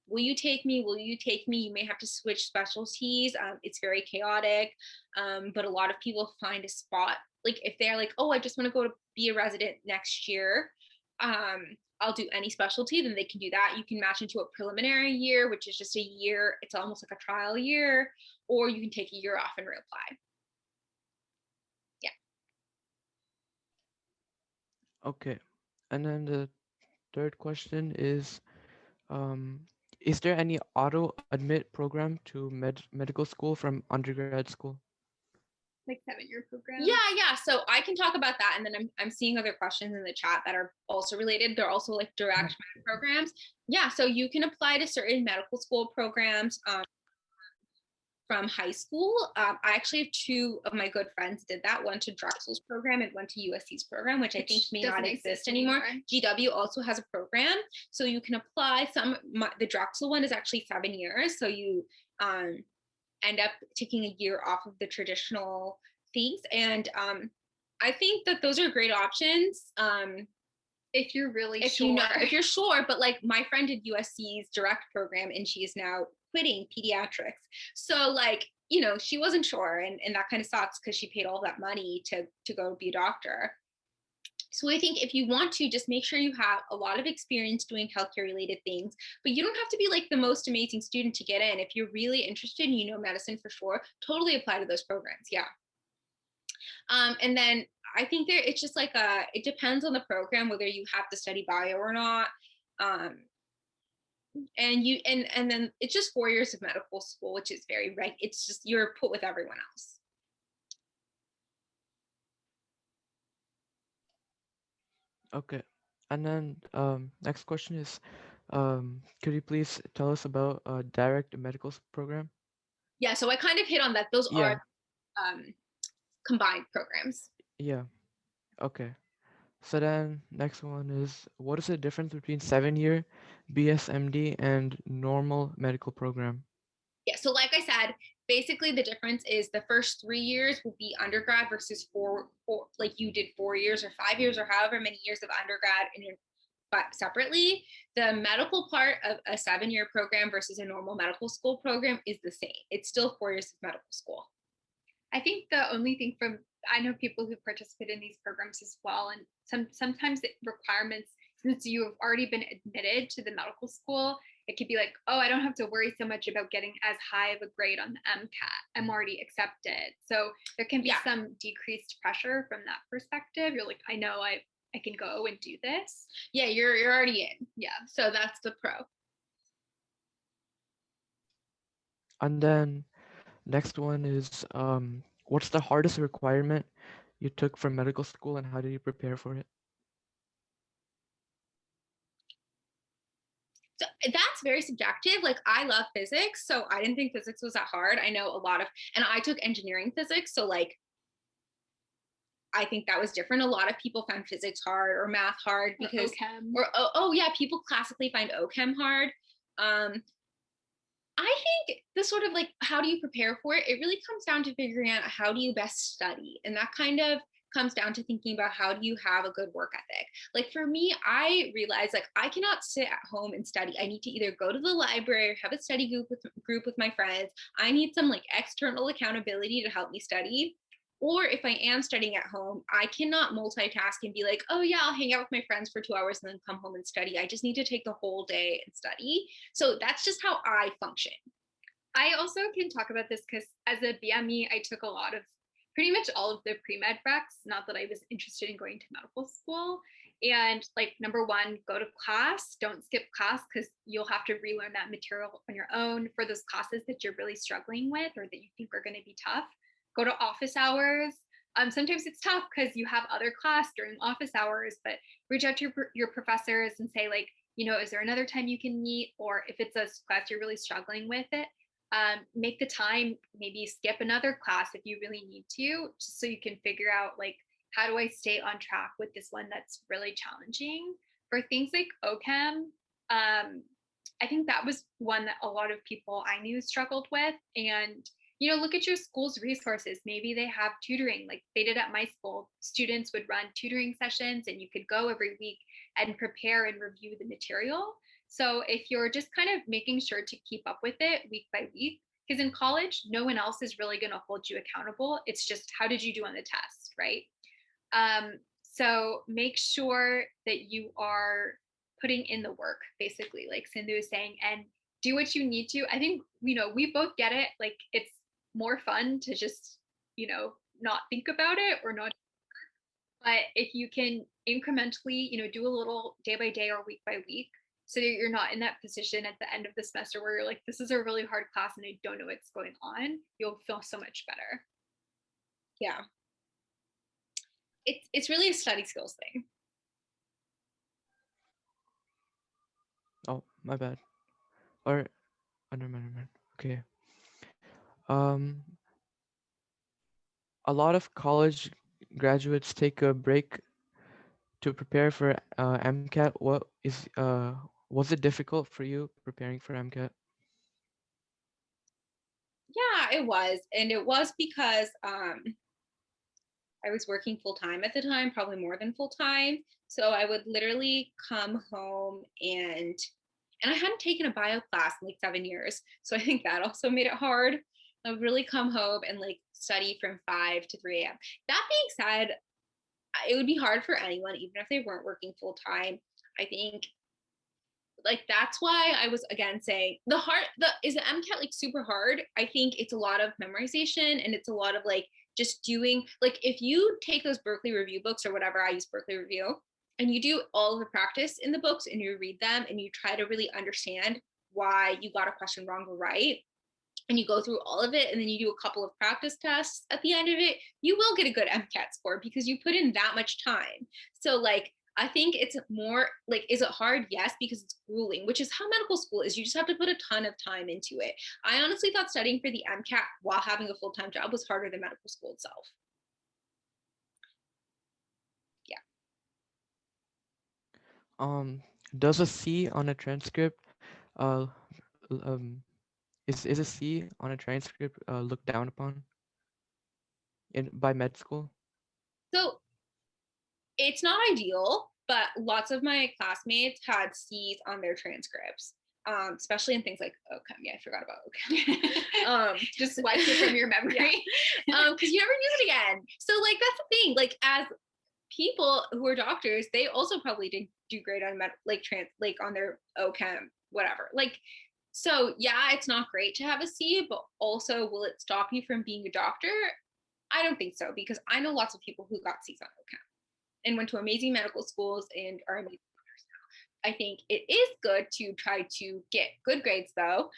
will you take me? Will you take me? You may have to switch specialties. It's very chaotic, but a lot of people find a spot. Like if they're like, oh, I just want to go to be a resident next year. I'll do any specialty, then they can do that. You can match into a preliminary year, which is just a year. It's almost like a trial year, or you can take a year off and reapply. Yeah. Okay. And then the third question is there any auto admit program to medical school from undergrad school? like 7-year program? Yeah. So I can talk about that, and then I'm seeing other questions in the chat that are also related. They're also like direct programs. Yeah, so you can apply to certain medical school programs from high school. I actually have two of my good friends did that. One to Drexel's program and one to USC's program, which I think may not exist anymore. GW also has a program, so you can apply. The Drexel one is actually 7 years, so you end up taking a year off of the traditional things, and I think that those are great options. If you're really if sure. if you're sure, but like my friend did USC's direct program and she is now quitting pediatrics. So like, she wasn't sure, and that kind of sucks because she paid all that money to go be a doctor. So I think if you want to, just make sure you have a lot of experience doing healthcare related things, but you don't have to be like the most amazing student to get in. If you're really interested and you know medicine for sure, totally apply to those programs. Yeah. And then I think it's just like it depends on the program, whether you have to study bio or not. And then it's just 4 years of medical school, which is it's just, you're put with everyone else. Okay. And then next question is, could you please tell us about direct medical program? Yeah, so I kind of hit on that. Those Yeah. are combined programs. Yeah. Okay. So then next one is, what is the difference between 7-year BSMD and normal medical program? Yeah, so like I said, basically the difference is the first 3 years will be undergrad versus four like you did 4 years or 5 years or however many years of undergrad but separately. The medical part of a 7-year program versus a normal medical school program is the same. It's still 4 years of medical school. I think the only thing I know people who participate in these programs as well, and sometimes the requirements, since you have already been admitted to the medical school, it could be like, oh, I don't have to worry so much about getting as high of a grade on the MCAT. I'm already accepted. So there can be some decreased pressure from that perspective. You're like, I know I can go and do this. Yeah, you're already in. Yeah. So that's the pro. And then next one is, what's the hardest requirement you took from medical school and how did you prepare for it? So that's very subjective. Like I love physics, so I didn't think physics was that hard. I know and I took engineering physics, so like I think that was different. A lot of people found physics hard or math hard because people classically find OChem hard. I think the sort of like, how do you prepare for it? It really comes down to figuring out how do you best study, and that kind of comes down to thinking about how do you have a good work ethic. Like for me, I realized like I cannot sit at home and study. I need to either go to the library or have a study group with my friends. I need some like external accountability to help me study. Or if I am studying at home, I cannot multitask and be like, oh yeah, I'll hang out with my friends for 2 hours and then come home and study. I just need to take the whole day and study. So that's just how I function. I also can talk about this because as a BME, I took pretty much all of the pre-med recs, not that I was interested in going to medical school. And like, number one, go to class, don't skip class because you'll have to relearn that material on your own for those classes that you're really struggling with or that you think are going to be tough. Go to office hours. Sometimes it's tough because you have other class during office hours, but reach out to your professors and say like, is there another time you can meet? Or if it's a class you're really struggling with it, make the time, maybe skip another class if you really need to, just so you can figure out like, how do I stay on track with this one that's really challenging? For things like OChem, I think that was one that a lot of people I knew struggled with. And look at your school's resources. Maybe they have tutoring like they did at my school. Students would run tutoring sessions and you could go every week and prepare and review the material. So if you're just kind of making sure to keep up with it week by week, because in college, no one else is really going to hold you accountable. It's just, how did you do on the test, right? So make sure that you are putting in the work, basically, like Sindhu is saying, and do what you need to. I think, we both get it. Like it's more fun to just, not think about it or not. But if you can incrementally, do a little day by day or week by week, so that you're not in that position at the end of the semester where you're like, this is a really hard class and I don't know what's going on, you'll feel so much better. yeah, it's really a study skills thing. Oh, my bad. Or never mind, never mind. Okay. Um, a lot of college graduates take a break to prepare for MCAT. Was it difficult for you preparing for MCAT? Yeah, it was, and it was because I was working full time at the time, probably more than full time. So I would literally come home and I hadn't taken a bio class in like 7 years. So I think that also made it hard. I would really come home and like study from 5 to 3 a.m. That being said, it would be hard for anyone, even if they weren't working full time. I think like that's why I was again saying is the MCAT like super hard? I think it's a lot of memorization and it's a lot of like just doing like if you take those Berkeley Review books or whatever, I use Berkeley Review, and you do all the practice in the books and you read them and you try to really understand why you got a question wrong or right, and you go through all of it and then you do a couple of practice tests at the end of it, you will get a good MCAT score because you put in that much time. So like I think it's more like, is it hard? Yes, because it's grueling, which is how medical school is. You just have to put a ton of time into it. I honestly thought studying for the MCAT while having a full-time job was harder than medical school itself. Yeah. Does a C on a transcript uh um is a C on a transcript looked down upon in by med school? So it's not ideal, but lots of my classmates had C's on their transcripts. Especially in things like OChem. Yeah, I forgot about OChem. Just wipe it from your memory. Because you never use it again. So like that's the thing. Like as people who are doctors, they also probably didn't do great on on their OChem, whatever. Like, so yeah, it's not great to have a C, but also will it stop you from being a doctor? I don't think so, because I know lots of people who got C's on OChem and went to amazing medical schools and are amazing doctors now. I think it is good to try to get good grades though.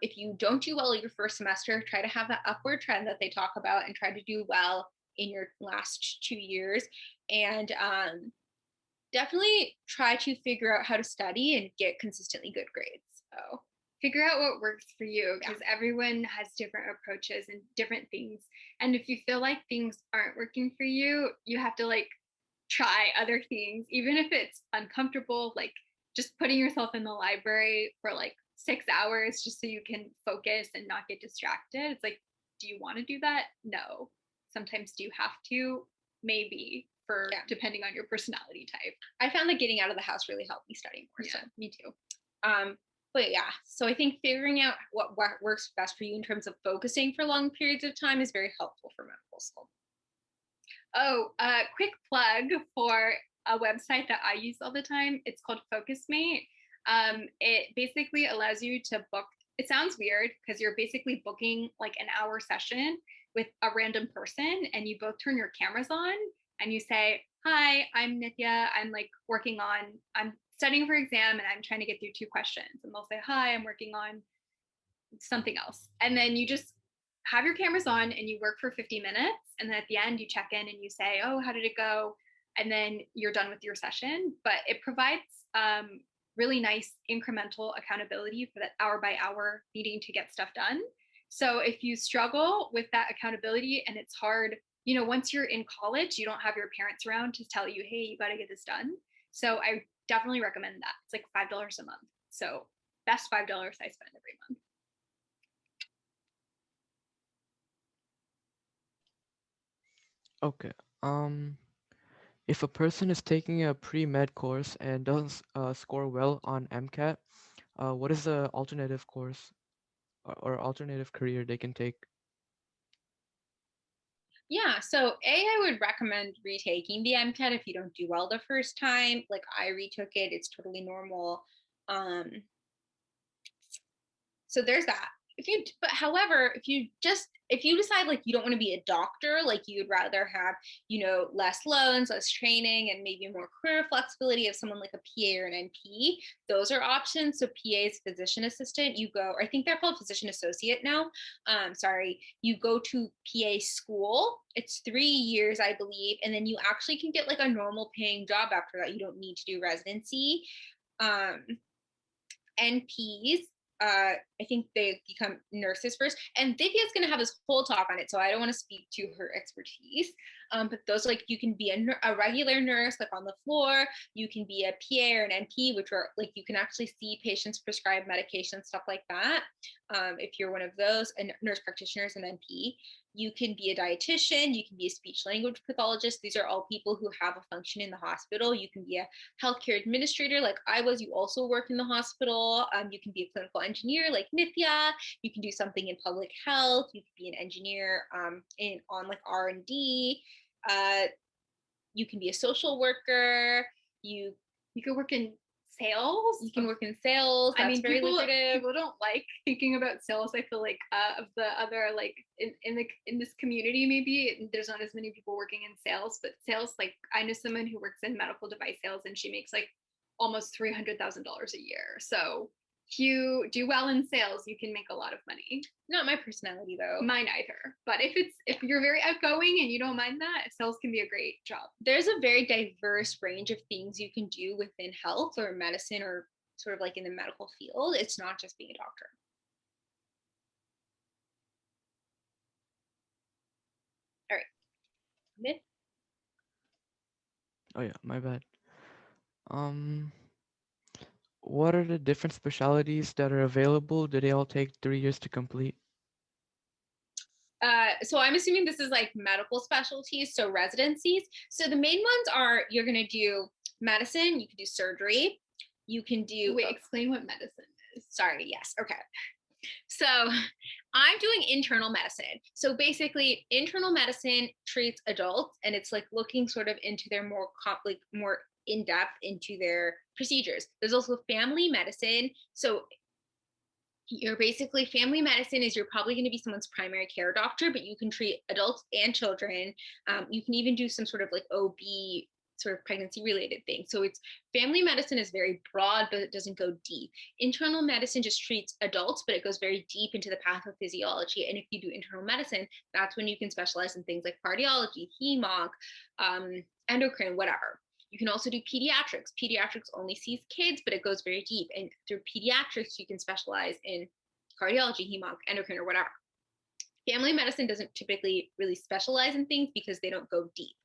If you don't do well your first semester, try to have that upward trend that they talk about and try to do well in your last 2 years. And definitely try to figure out how to study and get consistently good grades. So figure out what works for you, because everyone has different approaches and different things. And if you feel like things aren't working for you, you have to like try other things, even if it's uncomfortable, like just putting yourself in the library for like 6 hours just so you can focus and not get distracted. It's like, do you want to do that? No. Sometimes do you have to? Maybe, for depending on your personality type. I found that getting out of the house really helped me study more. Yeah, so me too. But yeah, so I think figuring out what works best for you in terms of focusing for long periods of time is very helpful for medical school. Oh, quick plug for a website that I use all the time. It's called FocusMate. It basically allows you to book. It sounds weird because you're basically booking like an hour session with a random person, and you both turn your cameras on and you say, "Hi, I'm Nithya. I'm studying for exam and I'm trying to get through 2 questions." And they'll say, "Hi, I'm working on something else." And then you just have your cameras on and you work for 50 minutes. And then at the end, you check in and you say, "Oh, how did it go?" And then you're done with your session. But it provides really nice incremental accountability for that hour by hour needing to get stuff done. So if you struggle with that accountability and it's hard, once you're in college, you don't have your parents around to tell you, "Hey, you got to get this done." So I definitely recommend that. It's like $5 a month. So best $5 I spend every month. Okay. If a person is taking a pre-med course and doesn't score well on MCAT, what is the alternative course or alternative career they can take? Yeah, so I would recommend retaking the MCAT if you don't do well the first time. Like I retook it, it's totally normal. So there's that. but however, if you decide like you don't want to be a doctor, like you'd rather have, less loans, less training, and maybe more career flexibility of someone like a PA or an NP, those are options. So PA is physician assistant. You go, or I think they're called physician associate now. Sorry, you go to PA school. It's 3 years, I believe, and then you actually can get like a normal paying job after that. You don't need to do residency. NPs, I think they become nurses first. And Vidya's going to have this whole talk on it, so I don't want to speak to her expertise. But those, like, you can be a regular nurse, like on the floor. You can be a PA or an NP, which are like you can actually see patients, prescribe medication, stuff like that. If you're one of those, a nurse practitioner is an NP. You can be a dietitian, you can be a speech language pathologist. These are all people who have a function in the hospital. You can be a healthcare administrator like I was. You also work in the hospital. You can be a clinical engineer like Nithya. You can do something in public health. You can be an engineer on like R&D. You can be a social worker. You could work in sales. You can work in sales. That's very lucrative. People don't like thinking about sales. I feel like of the other, like in this community, maybe there's not as many people working in sales, but sales, like I know someone who works in medical device sales and she makes like almost $300,000 a year. So if you do well in sales, you can make a lot of money. Not my personality though. Mine either. But if you're very outgoing and you don't mind that, sales can be a great job. There's a very diverse range of things you can do within health or medicine or sort of like in the medical field. It's not just being a doctor. All right. Myth? Oh yeah, my bad. What are the different specialties that are available? Do they all take 3 years to complete? So I'm assuming this is like medical specialties, so residencies. So the main ones are you're going to do medicine, you can do surgery, you can do. Wait, explain what medicine is. Sorry, yes, okay. So I'm doing internal medicine. So basically, internal medicine treats adults, and it's like looking sort of into their more in depth into their procedures. There's also family medicine. So you're basically family medicine is you're probably going to be someone's primary care doctor, but you can treat adults and children. You can even do some sort of like OB sort of pregnancy related thing. So it's family medicine is very broad, but it doesn't go deep. Internal medicine just treats adults, but it goes very deep into the pathophysiology. And if you do internal medicine, that's when you can specialize in things like cardiology, hemonc, endocrine, whatever. You can also do pediatrics. Pediatrics only sees kids, but it goes very deep. And through pediatrics, you can specialize in cardiology, hemonc, endocrine, or whatever. Family medicine doesn't typically really specialize in things because they don't go deep.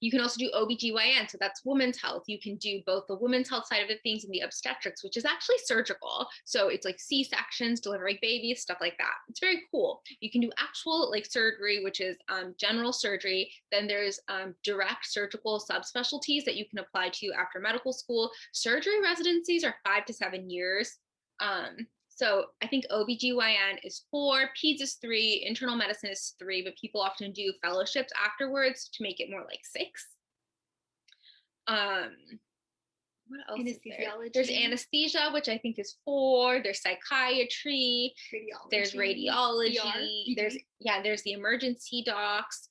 You can also do OBGYN, so that's women's health. You can do both the women's health side of the things and the obstetrics, which is actually surgical. So it's like C-sections, delivering babies, stuff like that. It's very cool. You can do actual like surgery, which is general surgery. Then there's direct surgical subspecialties that you can apply to after medical school. Surgery residencies are 5 to 7 years. So I think OBGYN is 4, peds is 3, internal medicine is 3, but people often do fellowships afterwards to make it more like 6. What else is there? There's anesthesia, which I think is 4. There's psychiatry. Radiology. There's radiology. ER. There's the emergency docs.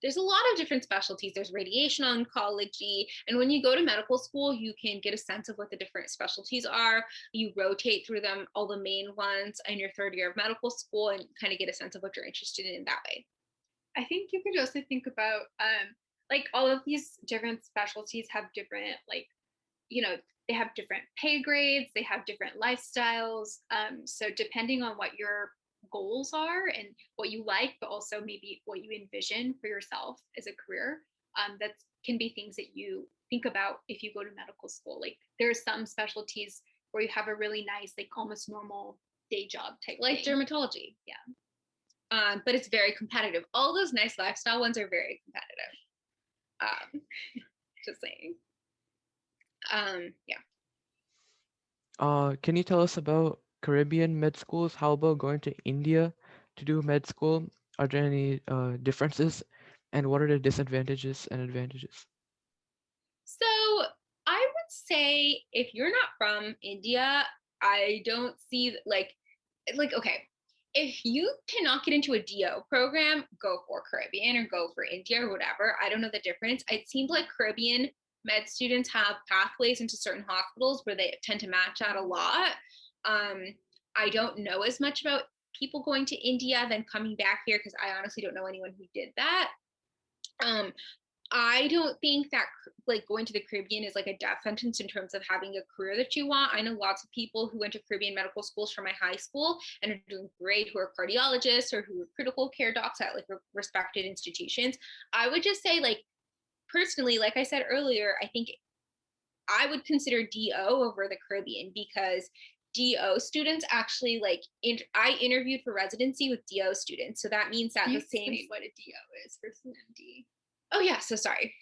There's a lot of different specialties. There's radiation oncology. And when you go to medical school, you can get a sense of what the different specialties are. You rotate through them, all the main ones in your 3rd year of medical school, and kind of get a sense of what you're interested in that way. I think you could also think about like all of these different specialties have different, like, they have different pay grades, they have different lifestyles. So depending on what your goals are and what you like, but also maybe what you envision for yourself as a career, that can be things that you think about if you go to medical school. Like there are some specialties where you have a really nice, like almost normal day job type like thing. Dermatology. Yeah. But it's very competitive. All those nice lifestyle ones are very competitive. Just saying. Yeah. Can you tell us about Caribbean med schools? How about going to India to do med school? Are there any differences? And what are the disadvantages and advantages? So I would say if you're not from India, I don't see like okay, if you cannot get into a DO program, go for Caribbean or go for India or whatever. I don't know the difference. It seems like Caribbean med students have pathways into certain hospitals where they tend to match out a lot. I don't know as much about people going to India than coming back here because I honestly don't know anyone who did that. I don't think that like going to the Caribbean is like a death sentence in terms of having a career that you want. I know lots of people who went to Caribbean medical schools from my high school and are doing great, who are cardiologists or who are critical care docs at like respected institutions. I would just say like personally, like I said earlier, I think I would consider DO over the Caribbean because DO students actually like I interviewed for residency with DO students. So that means that Can the you same explain what a DO is versus an MD? Oh yeah, so sorry.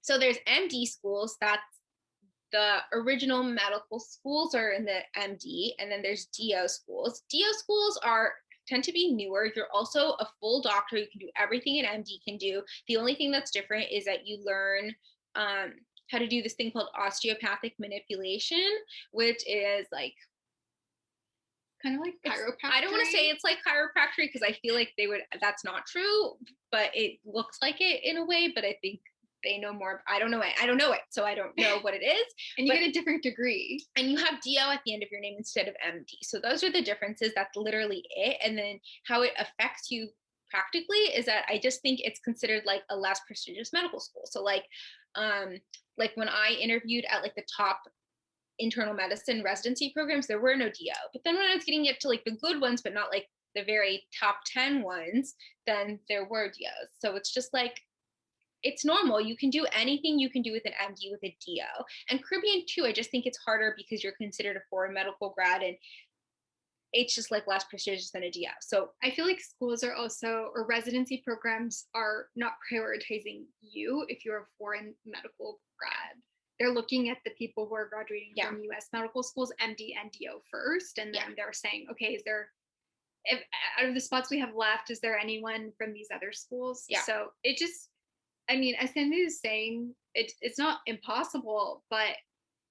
So there's MD schools, that's the original medical schools are in the MD, and then there's DO schools. DO schools tend to be newer. You're also a full doctor. You can do everything an MD can do. The only thing that's different is that you learn how to do this thing called osteopathic manipulation, which is like kind of like chiropractic. I don't want to say it's like chiropractic because I feel like that's not true, but it looks like it in a way, but I think they know more. I don't know it. So I don't know what it is. And you get a different degree. And you have DO at the end of your name instead of MD. So those are the differences. That's literally it. And then how it affects you practically is that I just think it's considered like a less prestigious medical school. So like when I interviewed at like the top internal medicine residency programs, there were no DO. But then when I was getting it to like the good ones, but not like the very top 10 ones, then there were DOs. So it's just like, it's normal. You can do anything you can do with an MD with a DO. And Caribbean too, I just think it's harder because you're considered a foreign medical grad and it's just like less prestigious than a DO. So I feel like schools are also, or residency programs are not prioritizing you if you're a foreign medical grad. They're looking at the people who are graduating from US medical schools, MD and DO first. And then they're saying, okay, if out of the spots we have left, is there anyone from these other schools? Yeah. So it just, I mean, as Cindy is saying, it's not impossible, but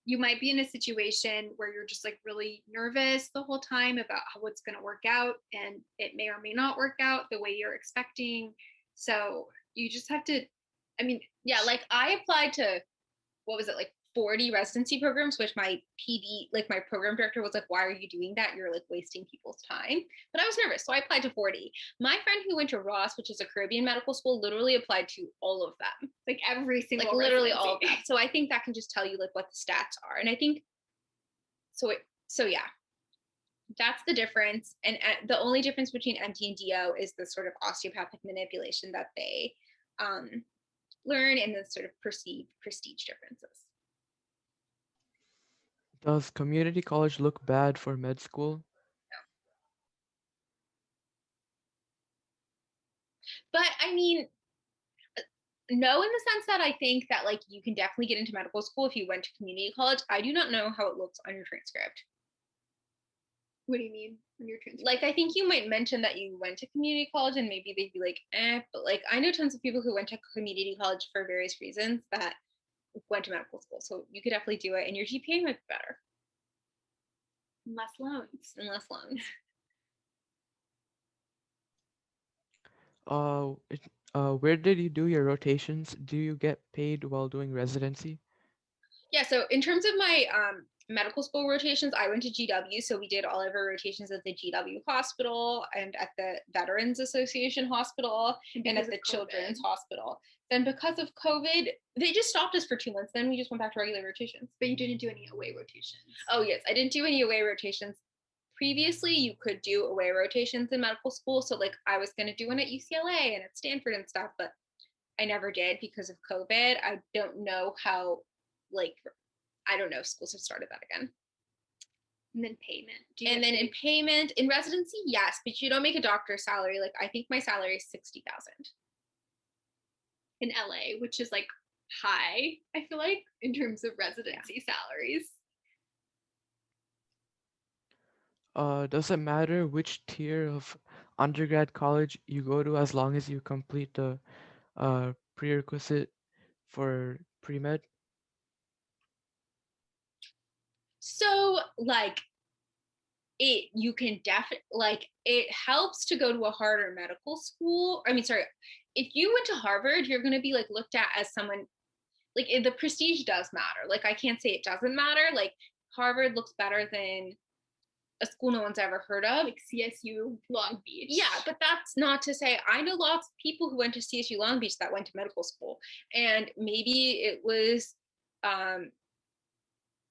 you might be in a situation where you're just like really nervous the whole time about how it's going to work out, and it may or may not work out the way you're expecting. So you just have to, I mean, yeah, like I applied to, what was it, like 40 residency programs, which my PD, like my program director was like, why are you doing that? You're like wasting people's time. But I was nervous. So I applied to 40. My friend who went to Ross, which is a Caribbean medical school, literally applied to all of them. Like every single, like literally all of them. So I think that can just tell you like what the stats are. And I think, so yeah, that's the difference. And the only difference between MD and DO is the sort of osteopathic manipulation that they learn and the sort of perceived prestige differences. Does community college look bad for med school? But I mean, no, in the sense that I think that like you can definitely get into medical school if you went to community college. I do not know how it looks on your transcript. What do you mean on your transcript? Like I think you might mention that you went to community college and maybe they'd be like, but like I know tons of people who went to community college for various reasons that went to medical school. So you could definitely do it and your GPA might be better. Less loans. And less loans. Where did you do your rotations? Do you get paid while doing residency? Yeah, so in terms of my medical school rotations, I went to GW, so we did all of our rotations at the GW hospital and at the Veterans Association hospital and at the Children's Hospital. Then because of COVID, they just stopped us for 2 months. Then we just went back to regular rotations. But you didn't do any away rotations. Oh yes, I didn't do any away rotations. Previously, you could do away rotations in medical school. So like I was going to do one at UCLA and at Stanford and stuff, but I never did because of COVID. I don't know how, like, I don't know if schools have started that again. And then payment. And then in payment, in residency, yes, but you don't make a doctor's salary. Like I think my salary is $60,000. In LA, which is like high, I feel like, in terms of residency salaries. Does it matter which tier of undergrad college you go to as long as you complete the prerequisite for pre-med? So like you can definitely, like, it helps to go to a harder medical school. I mean, sorry, if you went to Harvard, you're going to be like looked at as someone, like, the prestige does matter. Like, I can't say it doesn't matter. Like, Harvard looks better than a school no one's ever heard of. Like CSU Long Beach. Yeah, but that's not to say, I know lots of people who went to CSU Long Beach that went to medical school, and maybe it was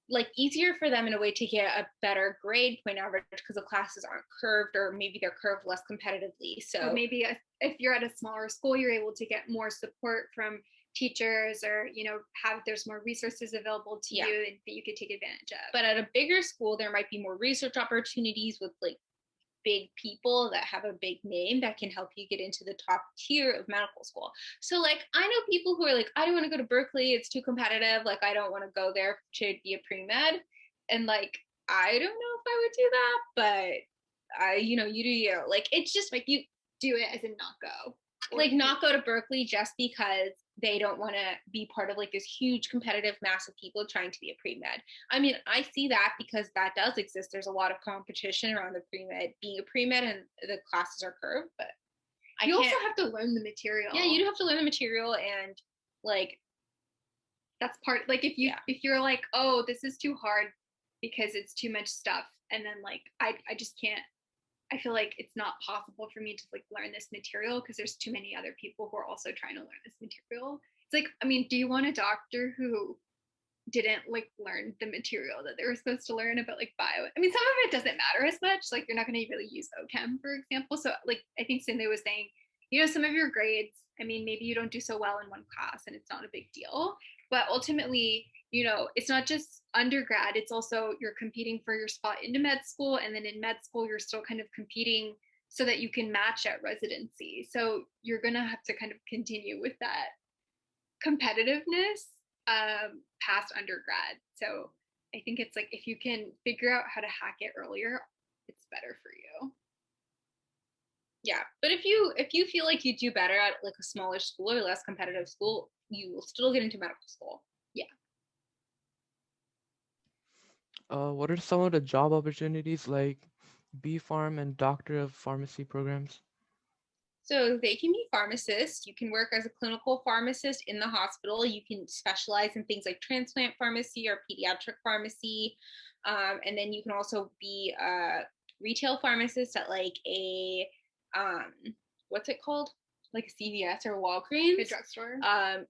like easier for them in a way to get a better grade point average because the classes aren't curved, or maybe they're curved less competitively. So or maybe if you're at a smaller school, you're able to get more support from teachers, or there's more resources available to you and that you could take advantage of. But at a bigger school, there might be more research opportunities with like big people that have a big name that can help you get into the top tier of medical school. So like, I know people who are like, I don't want to go to Berkeley, it's too competitive, like I don't want to go there to be a pre-med, and like, I don't know if I would do that, but you do you. Like, it's just like, you do it as in not go, like not go to Berkeley just because they don't want to be part of like this huge competitive mass of people trying to be a pre-med. I mean, I see that because that does exist. There's a lot of competition around the pre-med, being a pre-med, and the classes are curved, but you also have to learn the material. Yeah, you do have to learn the material, and like, that's part, like, if you're like, oh, this is too hard because it's too much stuff, and then like, I just can't, I feel like it's not possible for me to like learn this material because there's too many other people who are also trying to learn this material. It's like, I mean, do you want a doctor who didn't like learn the material that they were supposed to learn about like bio? I mean, some of it doesn't matter as much. Like, you're not going to really use OChem, for example. So like, I think Cindy was saying, some of your grades, I mean, maybe you don't do so well in one class and it's not a big deal, but ultimately, it's not just undergrad, it's also you're competing for your spot into med school, and then in med school you're still kind of competing so that you can match at residency. So you're going to have to kind of continue with that competitiveness past undergrad. So I think it's like, if you can figure out how to hack it earlier, it's better for you. Yeah, but if you feel like you do better at like a smaller school or less competitive school, you will still get into medical school. Yeah. What are some of the job opportunities like B Farm and Doctor of Pharmacy programs? So they can be pharmacists. You can work as a clinical pharmacist in the hospital. You can specialize in things like transplant pharmacy or pediatric pharmacy. And then you can also be a retail pharmacist at like a, what's it called? Like a CVS or Walgreens. A drugstore.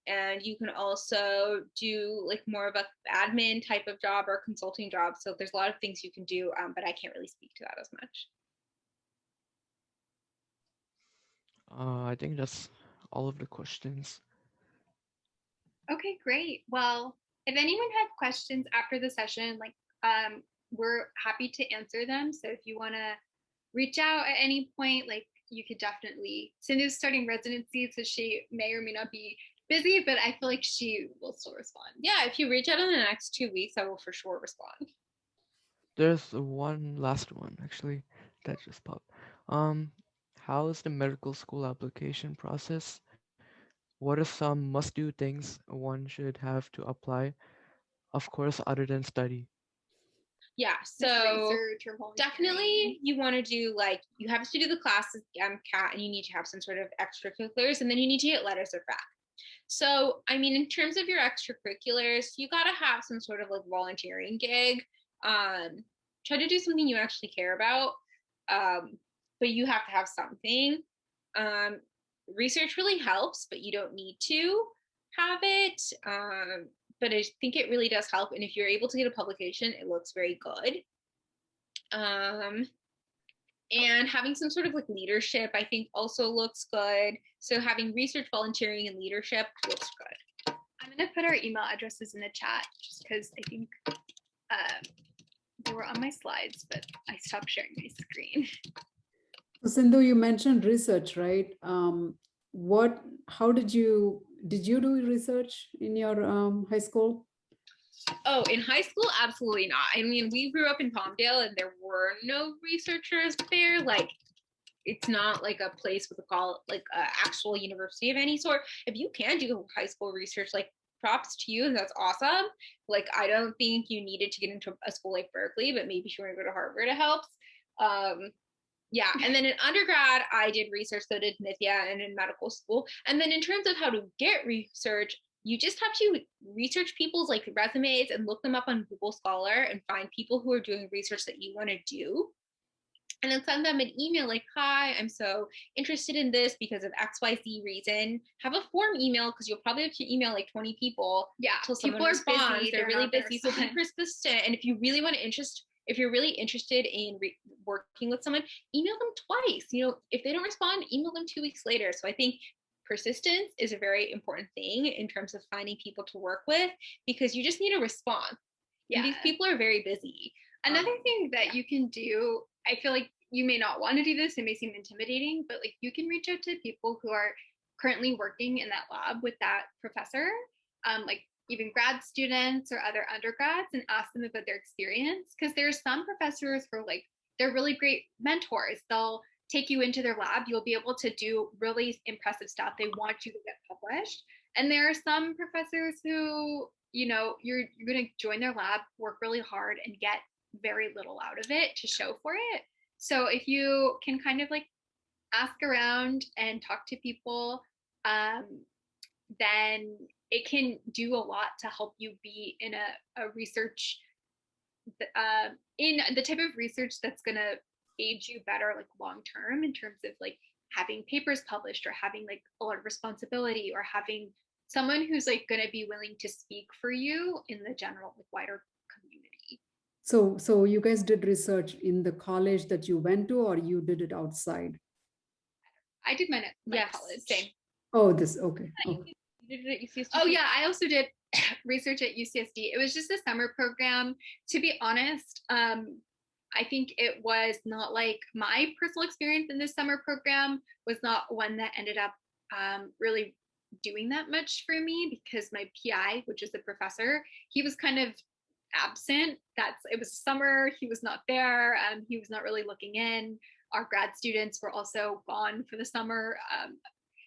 And you can also do like more of a admin type of job or consulting job. So there's a lot of things you can do, but I can't really speak to that as much. I think that's all of the questions. Okay, great. Well, if anyone had questions after the session, like, we're happy to answer them. So if you want to reach out at any point, like, you could definitely. Cindy's starting residency, so she may or may not be busy, but I feel like she will still respond. Yeah, if you reach out in the next 2 weeks, I will for sure respond. There's one last one actually that just popped. How is the medical school application process? What are some must-do things one should have to apply? Of course, other than study. Yeah, so definitely you want to do, like, you have to do the classes MCAT, and you need to have some sort of extracurriculars, and then you need to get letters of rec. So, I mean, in terms of your extracurriculars, you got to have some sort of like volunteering gig. Try to do something you actually care about, but you have to have something. Research really helps, but you don't need to have it. But I think it really does help. And if you're able to get a publication, it looks very good. And having some sort of like leadership, I think also looks good. So having research, volunteering, and leadership looks good. I'm going to put our email addresses in the chat just because I think they were on my slides, but I stopped sharing my screen. So Sindhu, you mentioned research, right? How did you do research in your high school? Oh, in high school, absolutely not. I mean, we grew up in Palmdale and there were no researchers there. Like, it's not like a place with a actual university of any sort. If you can do high school research, like, props to you. That's awesome. Like, I don't think you needed to get into a school like Berkeley, but maybe if you want to go to Harvard, it helps. Yeah. And then in undergrad, I did research, so did Nithya, and in medical school. And then in terms of how to get research, you just have to research people's like resumes and look them up on Google Scholar and find people who are doing research that you want to do. And then send them an email like, hi, I'm so interested in this because of XYZ reason. Have a form email because you'll probably have to email like 20 people. Yeah, Until someone people are responds. busy. They're really busy. So be persistent. And if you really want to if you're really interested in working with someone, email them twice. You know, if they don't respond, email them 2 weeks later. So I think persistence is a very important thing in terms of finding people to work with, because you just need a response. Yeah. And these people are very busy. Another thing that you can do, I feel like you may not want to do this, it may seem intimidating, but like you can reach out to people who are currently working in that lab with that professor, like even grad students or other undergrads, and ask them about their experience. Because there's some professors who are like, they're really great mentors. They'll take you into their lab. You'll be able to do really impressive stuff. They want you to get published. And there are some professors who, you know, you're going to join their lab, work really hard, and get very little out of it to show for it. So if you can kind of like ask around and talk to people, then it can do a lot to help you be in a research, in the type of research that's going to aid you better like long term, in terms of like having papers published or having like a lot of responsibility, or having someone who's like going to be willing to speak for you in the general like wider community. So you guys did research in the college that you went to, or you did it outside? I did mine at my college. Same. Oh, this, okay. You did it at UCSD? Oh yeah, I also did research at UCSD. It was just a summer program. To be honest, I think it was not like my personal experience in this summer program was not one that ended up really doing that much for me, because my PI, which is the professor, he was kind of absent. It was summer, he was not there, he was not really looking in. Our grad students were also gone for the summer.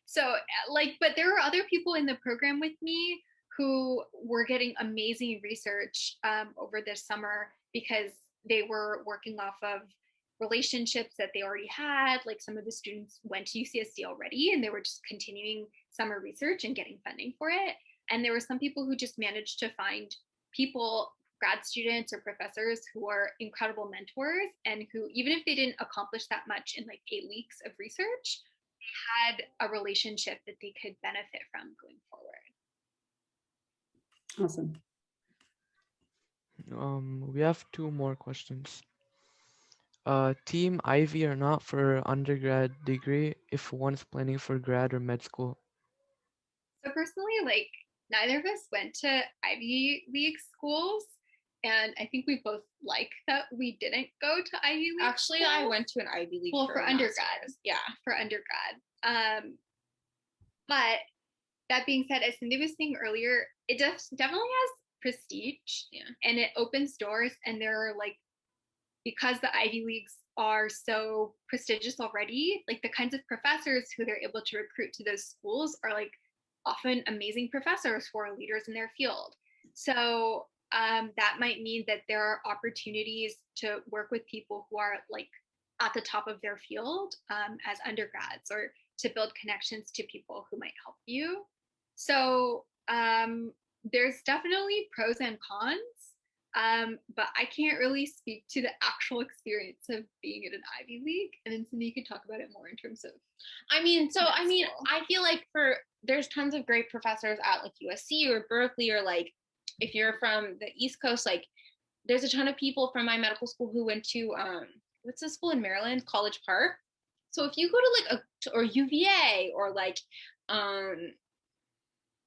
So like, but there were other people in the program with me who were getting amazing research over this summer, because they were working off of relationships that they already had. Like some of the students went to UCSD already and they were just continuing summer research and getting funding for it. And there were some people who just managed to find people, grad students or professors, who are incredible mentors, and who, even if they didn't accomplish that much in like 8 weeks of research, they had a relationship that they could benefit from going forward. Awesome. We have 2 more questions. Team Ivy or not for undergrad degree if one's planning for grad or med school? So personally, like neither of us went to Ivy League schools, and I think we both like that we didn't go to Ivy League. Actually, schools. I went to an Ivy League. Well, for undergrad, yeah, for undergrad. But that being said, as Cindy was saying earlier, it definitely has prestige, and it opens doors. And there are like, because the Ivy Leagues are so prestigious already, like the kinds of professors who they're able to recruit to those schools are like often amazing professors who are leaders in their field. So that might mean that there are opportunities to work with people who are like at the top of their field as undergrads, or to build connections to people who might help you. So there's definitely pros and cons. But I can't really speak to the actual experience of being in an Ivy League. And then Cindy could talk about it more in terms of. I feel like there's tons of great professors at like USC or Berkeley, or like if you're from the East Coast, like there's a ton of people from my medical school who went to what's the school in Maryland, College Park. So if you go to like or UVA or like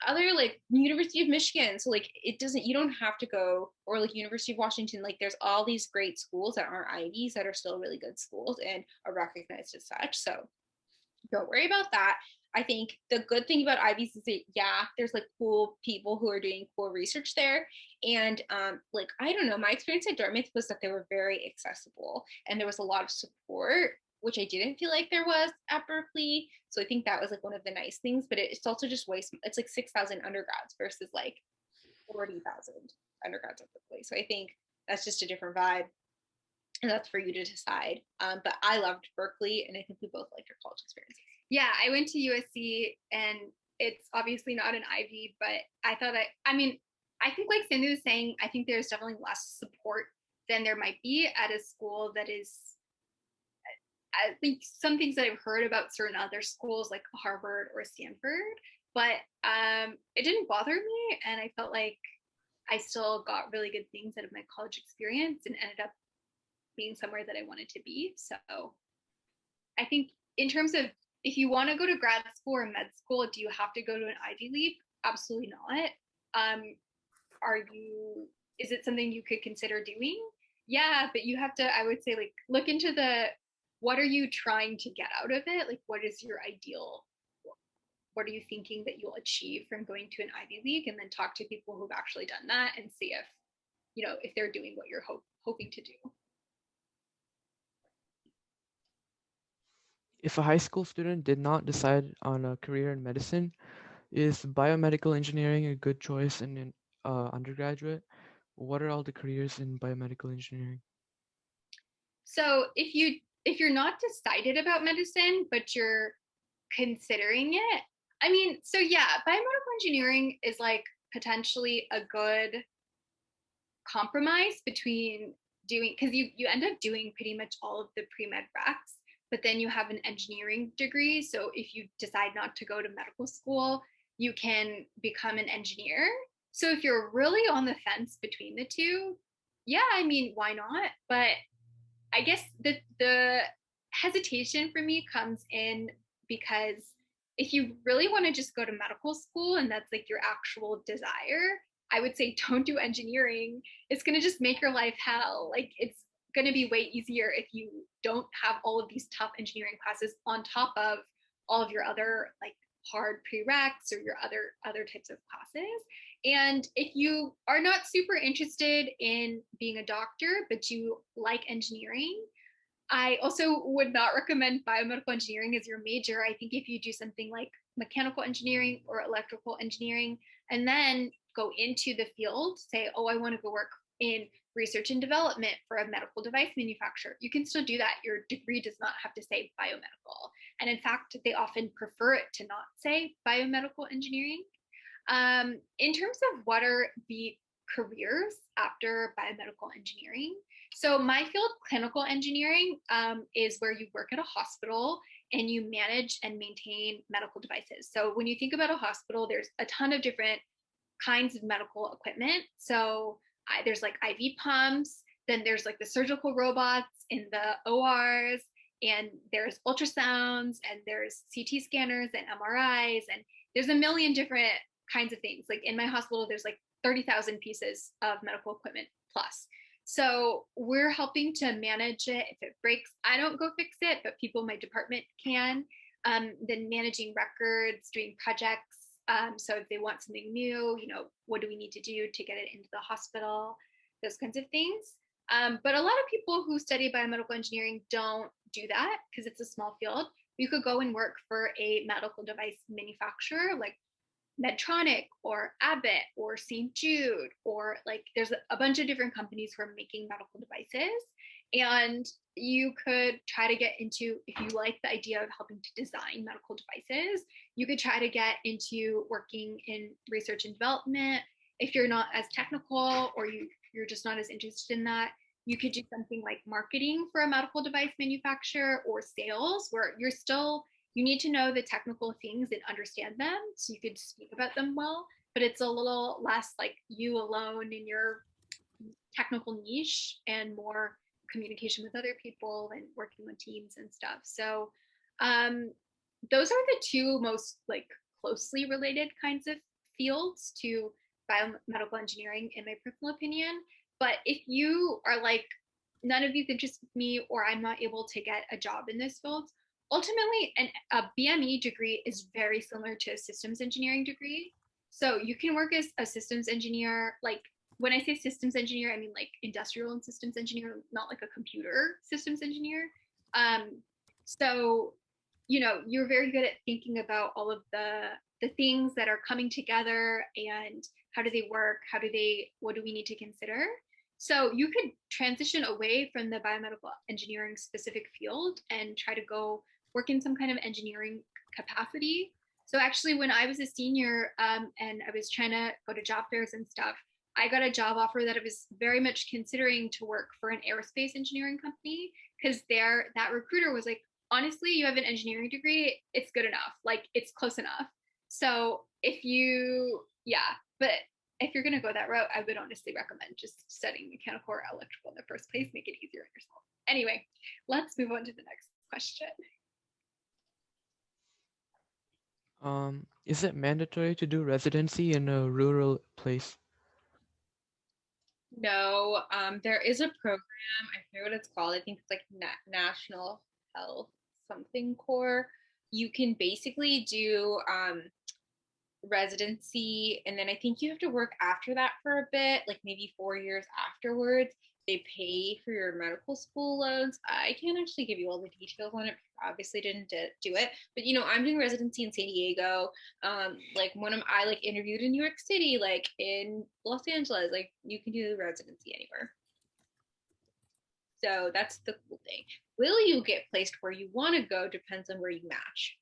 other like University of Michigan, so like you don't have to go, or like University of Washington, like there's all these great schools that aren't Ivies that are still really good schools and are recognized as such. So don't worry about that. I think the good thing about Ivies is that there's like cool people who are doing cool research there, and like I don't know, my experience at Dartmouth was that they were very accessible and there was a lot of support which I didn't feel like there was at Berkeley. So I think that was like one of the nice things, but it's also just it's like 6,000 undergrads versus like 40,000 undergrads at Berkeley. So I think that's just a different vibe, and that's for you to decide. But I loved Berkeley, and I think we both liked our college experiences. Yeah, I went to USC, and it's obviously not an Ivy, but I thought I mean, I think like Cindy was saying, I think there's definitely less support than there might be at a school that is, I think some things that I've heard about certain other schools like Harvard or Stanford, but it didn't bother me, and I felt like I still got really good things out of my college experience and ended up being somewhere that I wanted to be. So I think in terms of if you want to go to grad school or med school, do you have to go to an Ivy League? Absolutely not. Is it something you could consider doing? Yeah, but you have to, I would say, like, look into what are you trying to get out of it? Like, what is your ideal? What are you thinking that you'll achieve from going to an Ivy League? And then talk to people who've actually done that and see if they're doing what you're hoping to do. If a high school student did not decide on a career in medicine, is biomedical engineering a good choice in an undergraduate? What are all the careers in biomedical engineering? So if you're not decided about medicine, but you're considering it, I mean, so yeah, biomedical engineering is like potentially a good compromise between doing, because you end up doing pretty much all of the pre-med recs, but then you have an engineering degree. So if you decide not to go to medical school, you can become an engineer. So if you're really on the fence between the two, yeah, I mean, why not? But I guess the hesitation for me comes in because if you really want to just go to medical school and that's like your actual desire, I would say don't do engineering. It's going to just make your life hell. Like it's going to be way easier if you don't have all of these tough engineering classes on top of all of your other like hard prereqs or your other types of classes. And if you are not super interested in being a doctor, but you like engineering, I also would not recommend biomedical engineering as your major. I think if you do something like mechanical engineering or electrical engineering, and then go into the field, say, oh, I want to go work in research and development for a medical device manufacturer, you can still do that. Your degree does not have to say biomedical. And in fact, they often prefer it to not say biomedical engineering. In terms of what are the careers after biomedical engineering, so my field, clinical engineering, is where you work at a hospital and you manage and maintain medical devices. So when you think about a hospital, there's a ton of different kinds of medical equipment. So there's like IV pumps, then there's like the surgical robots in the ORs, and there's ultrasounds, and there's CT scanners and MRIs, and there's a million different kinds of things. Like in my hospital, there's like 30,000 pieces of medical equipment plus. So we're helping to manage it. If it breaks, I don't go fix it, but people in my department can. Then managing records, doing projects. So if they want something new, what do we need to do to get it into the hospital? Those kinds of things. But a lot of people who study biomedical engineering don't do that because it's a small field. You could go and work for a medical device manufacturer like Medtronic or Abbott or St. Jude, or like there's a bunch of different companies who are making medical devices. And you could try to get into, if you like the idea of helping to design medical devices, you could try to get into working in research and development. If you're not as technical or you're just not as interested in that, you could do something like marketing for a medical device manufacturer or sales, where you need to know the technical things and understand them so you could speak about them well, but it's a little less like you alone in your technical niche and more communication with other people and working with teams and stuff. So those are the two most like closely related kinds of fields to biomedical engineering in my personal opinion. But if you are like, none of these interest me, or I'm not able to get a job in this field, ultimately a BME degree is very similar to a systems engineering degree. So you can work as a systems engineer. Like when I say systems engineer, I mean like industrial and systems engineer, not like a computer systems engineer. So, you're very good at thinking about all of the things that are coming together and how do they work? What do we need to consider? So you could transition away from the biomedical engineering specific field and try to go work in some kind of engineering capacity. So actually, when I was a senior and I was trying to go to job fairs and stuff, I got a job offer that I was very much considering to work for an aerospace engineering company, because that recruiter was like, honestly, you have an engineering degree, it's good enough. Like, it's close enough. So but if you're going to go that route, I would honestly recommend just studying mechanical or electrical in the first place, make it easier on yourself. Anyway, let's move on to the next question. Is it mandatory to do residency in a rural place? No, there is a program, I forget what it's called. I think it's like National Health something Corps. You can basically do residency, and then I think you have to work after that for a bit, like maybe 4 years afterwards. They pay for your medical school loans. I can't actually give you all the details on it. Obviously didn't do it, but I'm doing residency in San Diego. I like interviewed in New York City, like in Los Angeles. Like, you can do residency anywhere. So that's the cool thing. Will you get placed where you want to go depends on where you match.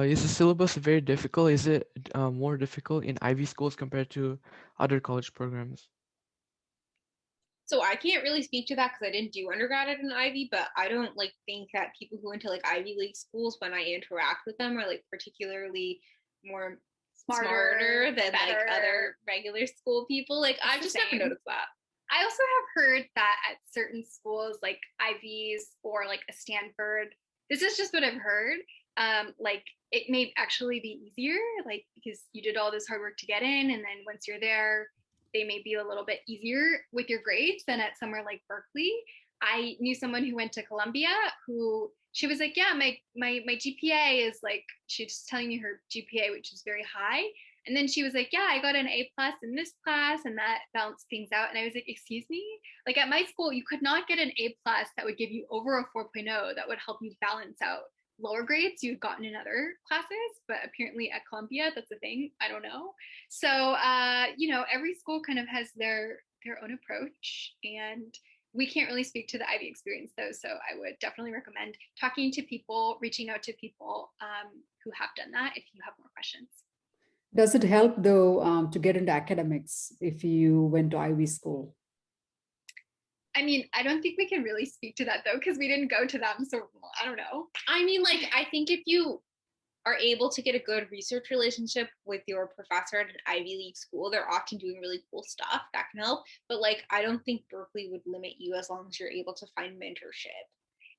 Is the syllabus very difficult? Is it more difficult in Ivy schools compared to other college programs? So I can't really speak to that because I didn't do undergrad at an Ivy, but I don't think that people who went to like Ivy League schools, when I interact with them, are like particularly more smarter than better, like other regular school people. Like, I've just never noticed that. I also have heard that at certain schools like Ivies or like a Stanford, this is just what I've heard, like it may actually be easier, like because you did all this hard work to get in, and then once you're there, they may be a little bit easier with your grades than at somewhere like Berkeley. I knew someone who went to Columbia who she was like, yeah, my GPA is like, she's telling me her GPA, which is very high. And then she was like, yeah, I got an A+ in this class, and that balanced things out. And I was like, excuse me? Like, at my school, you could not get an A+ that would give you over a 4.0 that would help you balance out lower grades you'd gotten in other classes, but apparently at Columbia, that's a thing. I don't know. So, every school kind of has their own approach, and we can't really speak to the Ivy experience though. So I would definitely recommend talking to people, reaching out to people who have done that if you have more questions. Does it help though to get into academics if you went to Ivy school? I mean, I don't think we can really speak to that though, because we didn't go to them. So I don't know. I mean, like, I think if you are able to get a good research relationship with your professor at an Ivy League school, they're often doing really cool stuff that can help. But like, I don't think Berkeley would limit you as long as you're able to find mentorship.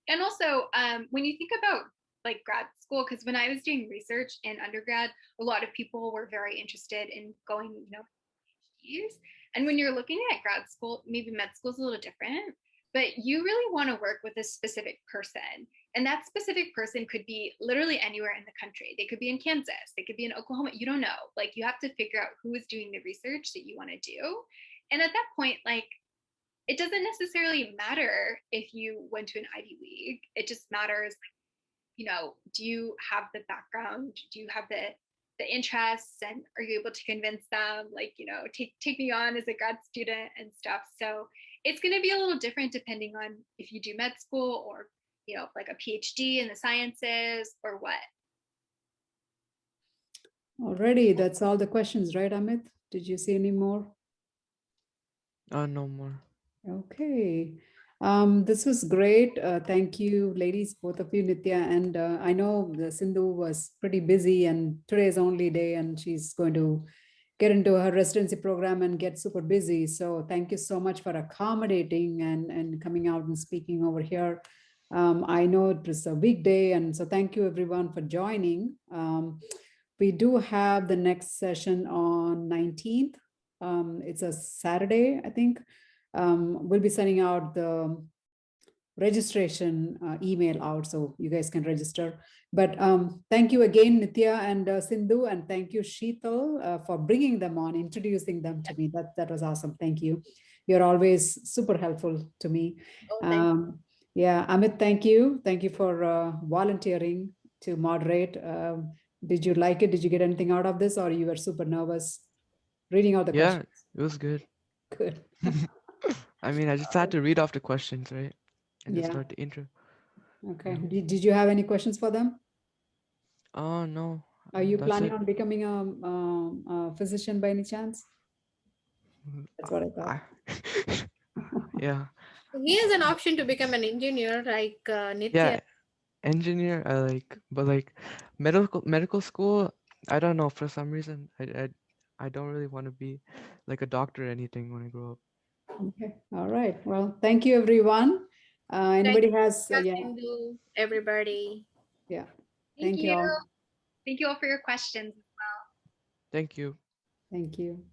And also, when you think about like grad school, because when I was doing research in undergrad, a lot of people were very interested in going, PhDs. And when you're looking at grad school, maybe med school is a little different, but you really want to work with a specific person. And that specific person could be literally anywhere in the country. They could be in Kansas, they could be in Oklahoma. You don't know. Like, you have to figure out who is doing the research that you want to do. And at that point, like, it doesn't necessarily matter if you went to an Ivy League. It just matters, do you have the background? Do you have the interests, and are you able to convince them, like, take me on as a grad student and stuff? So it's going to be a little different depending on if you do med school or, like a PhD in the sciences or what. Alrighty, that's all the questions, right, Amit? Did you see any more? No more. Okay. This was great. Thank you, ladies, both of you, Nitya. And I know the Sindhu was pretty busy, and today's only day, and she's going to get into her residency program and get super busy. So thank you so much for accommodating and coming out and speaking over here. I know it was a weekday, and so thank you everyone for joining. We do have the next session on 19th. It's a Saturday, I think. We'll be sending out the registration email out so you guys can register. But thank you again, Nitya and Sindhu, and thank you, Sheetal, for bringing them on, introducing them to me. That was awesome. Thank you. you're always super helpful to me. Oh, thank Yeah, Amit, thank you. Thank you for volunteering to moderate. Did you like it? Did you get anything out of this, or you were super nervous reading out the Yeah, questions? it was good. Good. I mean, I just had to read off the questions, right? And then Yeah. start the intro. Okay. Yeah. Did you have any questions for them? Oh, no. Are you That's planning it. on becoming a physician by any chance? That's what I thought. Yeah. He has an option to become an engineer like Yeah, Nitya. engineer, I like, but like medical school, I don't know, for some reason, I don't really want to be like a doctor or anything when I grow up. Okay. All right. Well, thank you, everyone. Thank Anybody has, you, yeah, Sindhu, everybody. yeah. Thank Thank you you. all. Thank you all for your questions. Thank you. Thank you.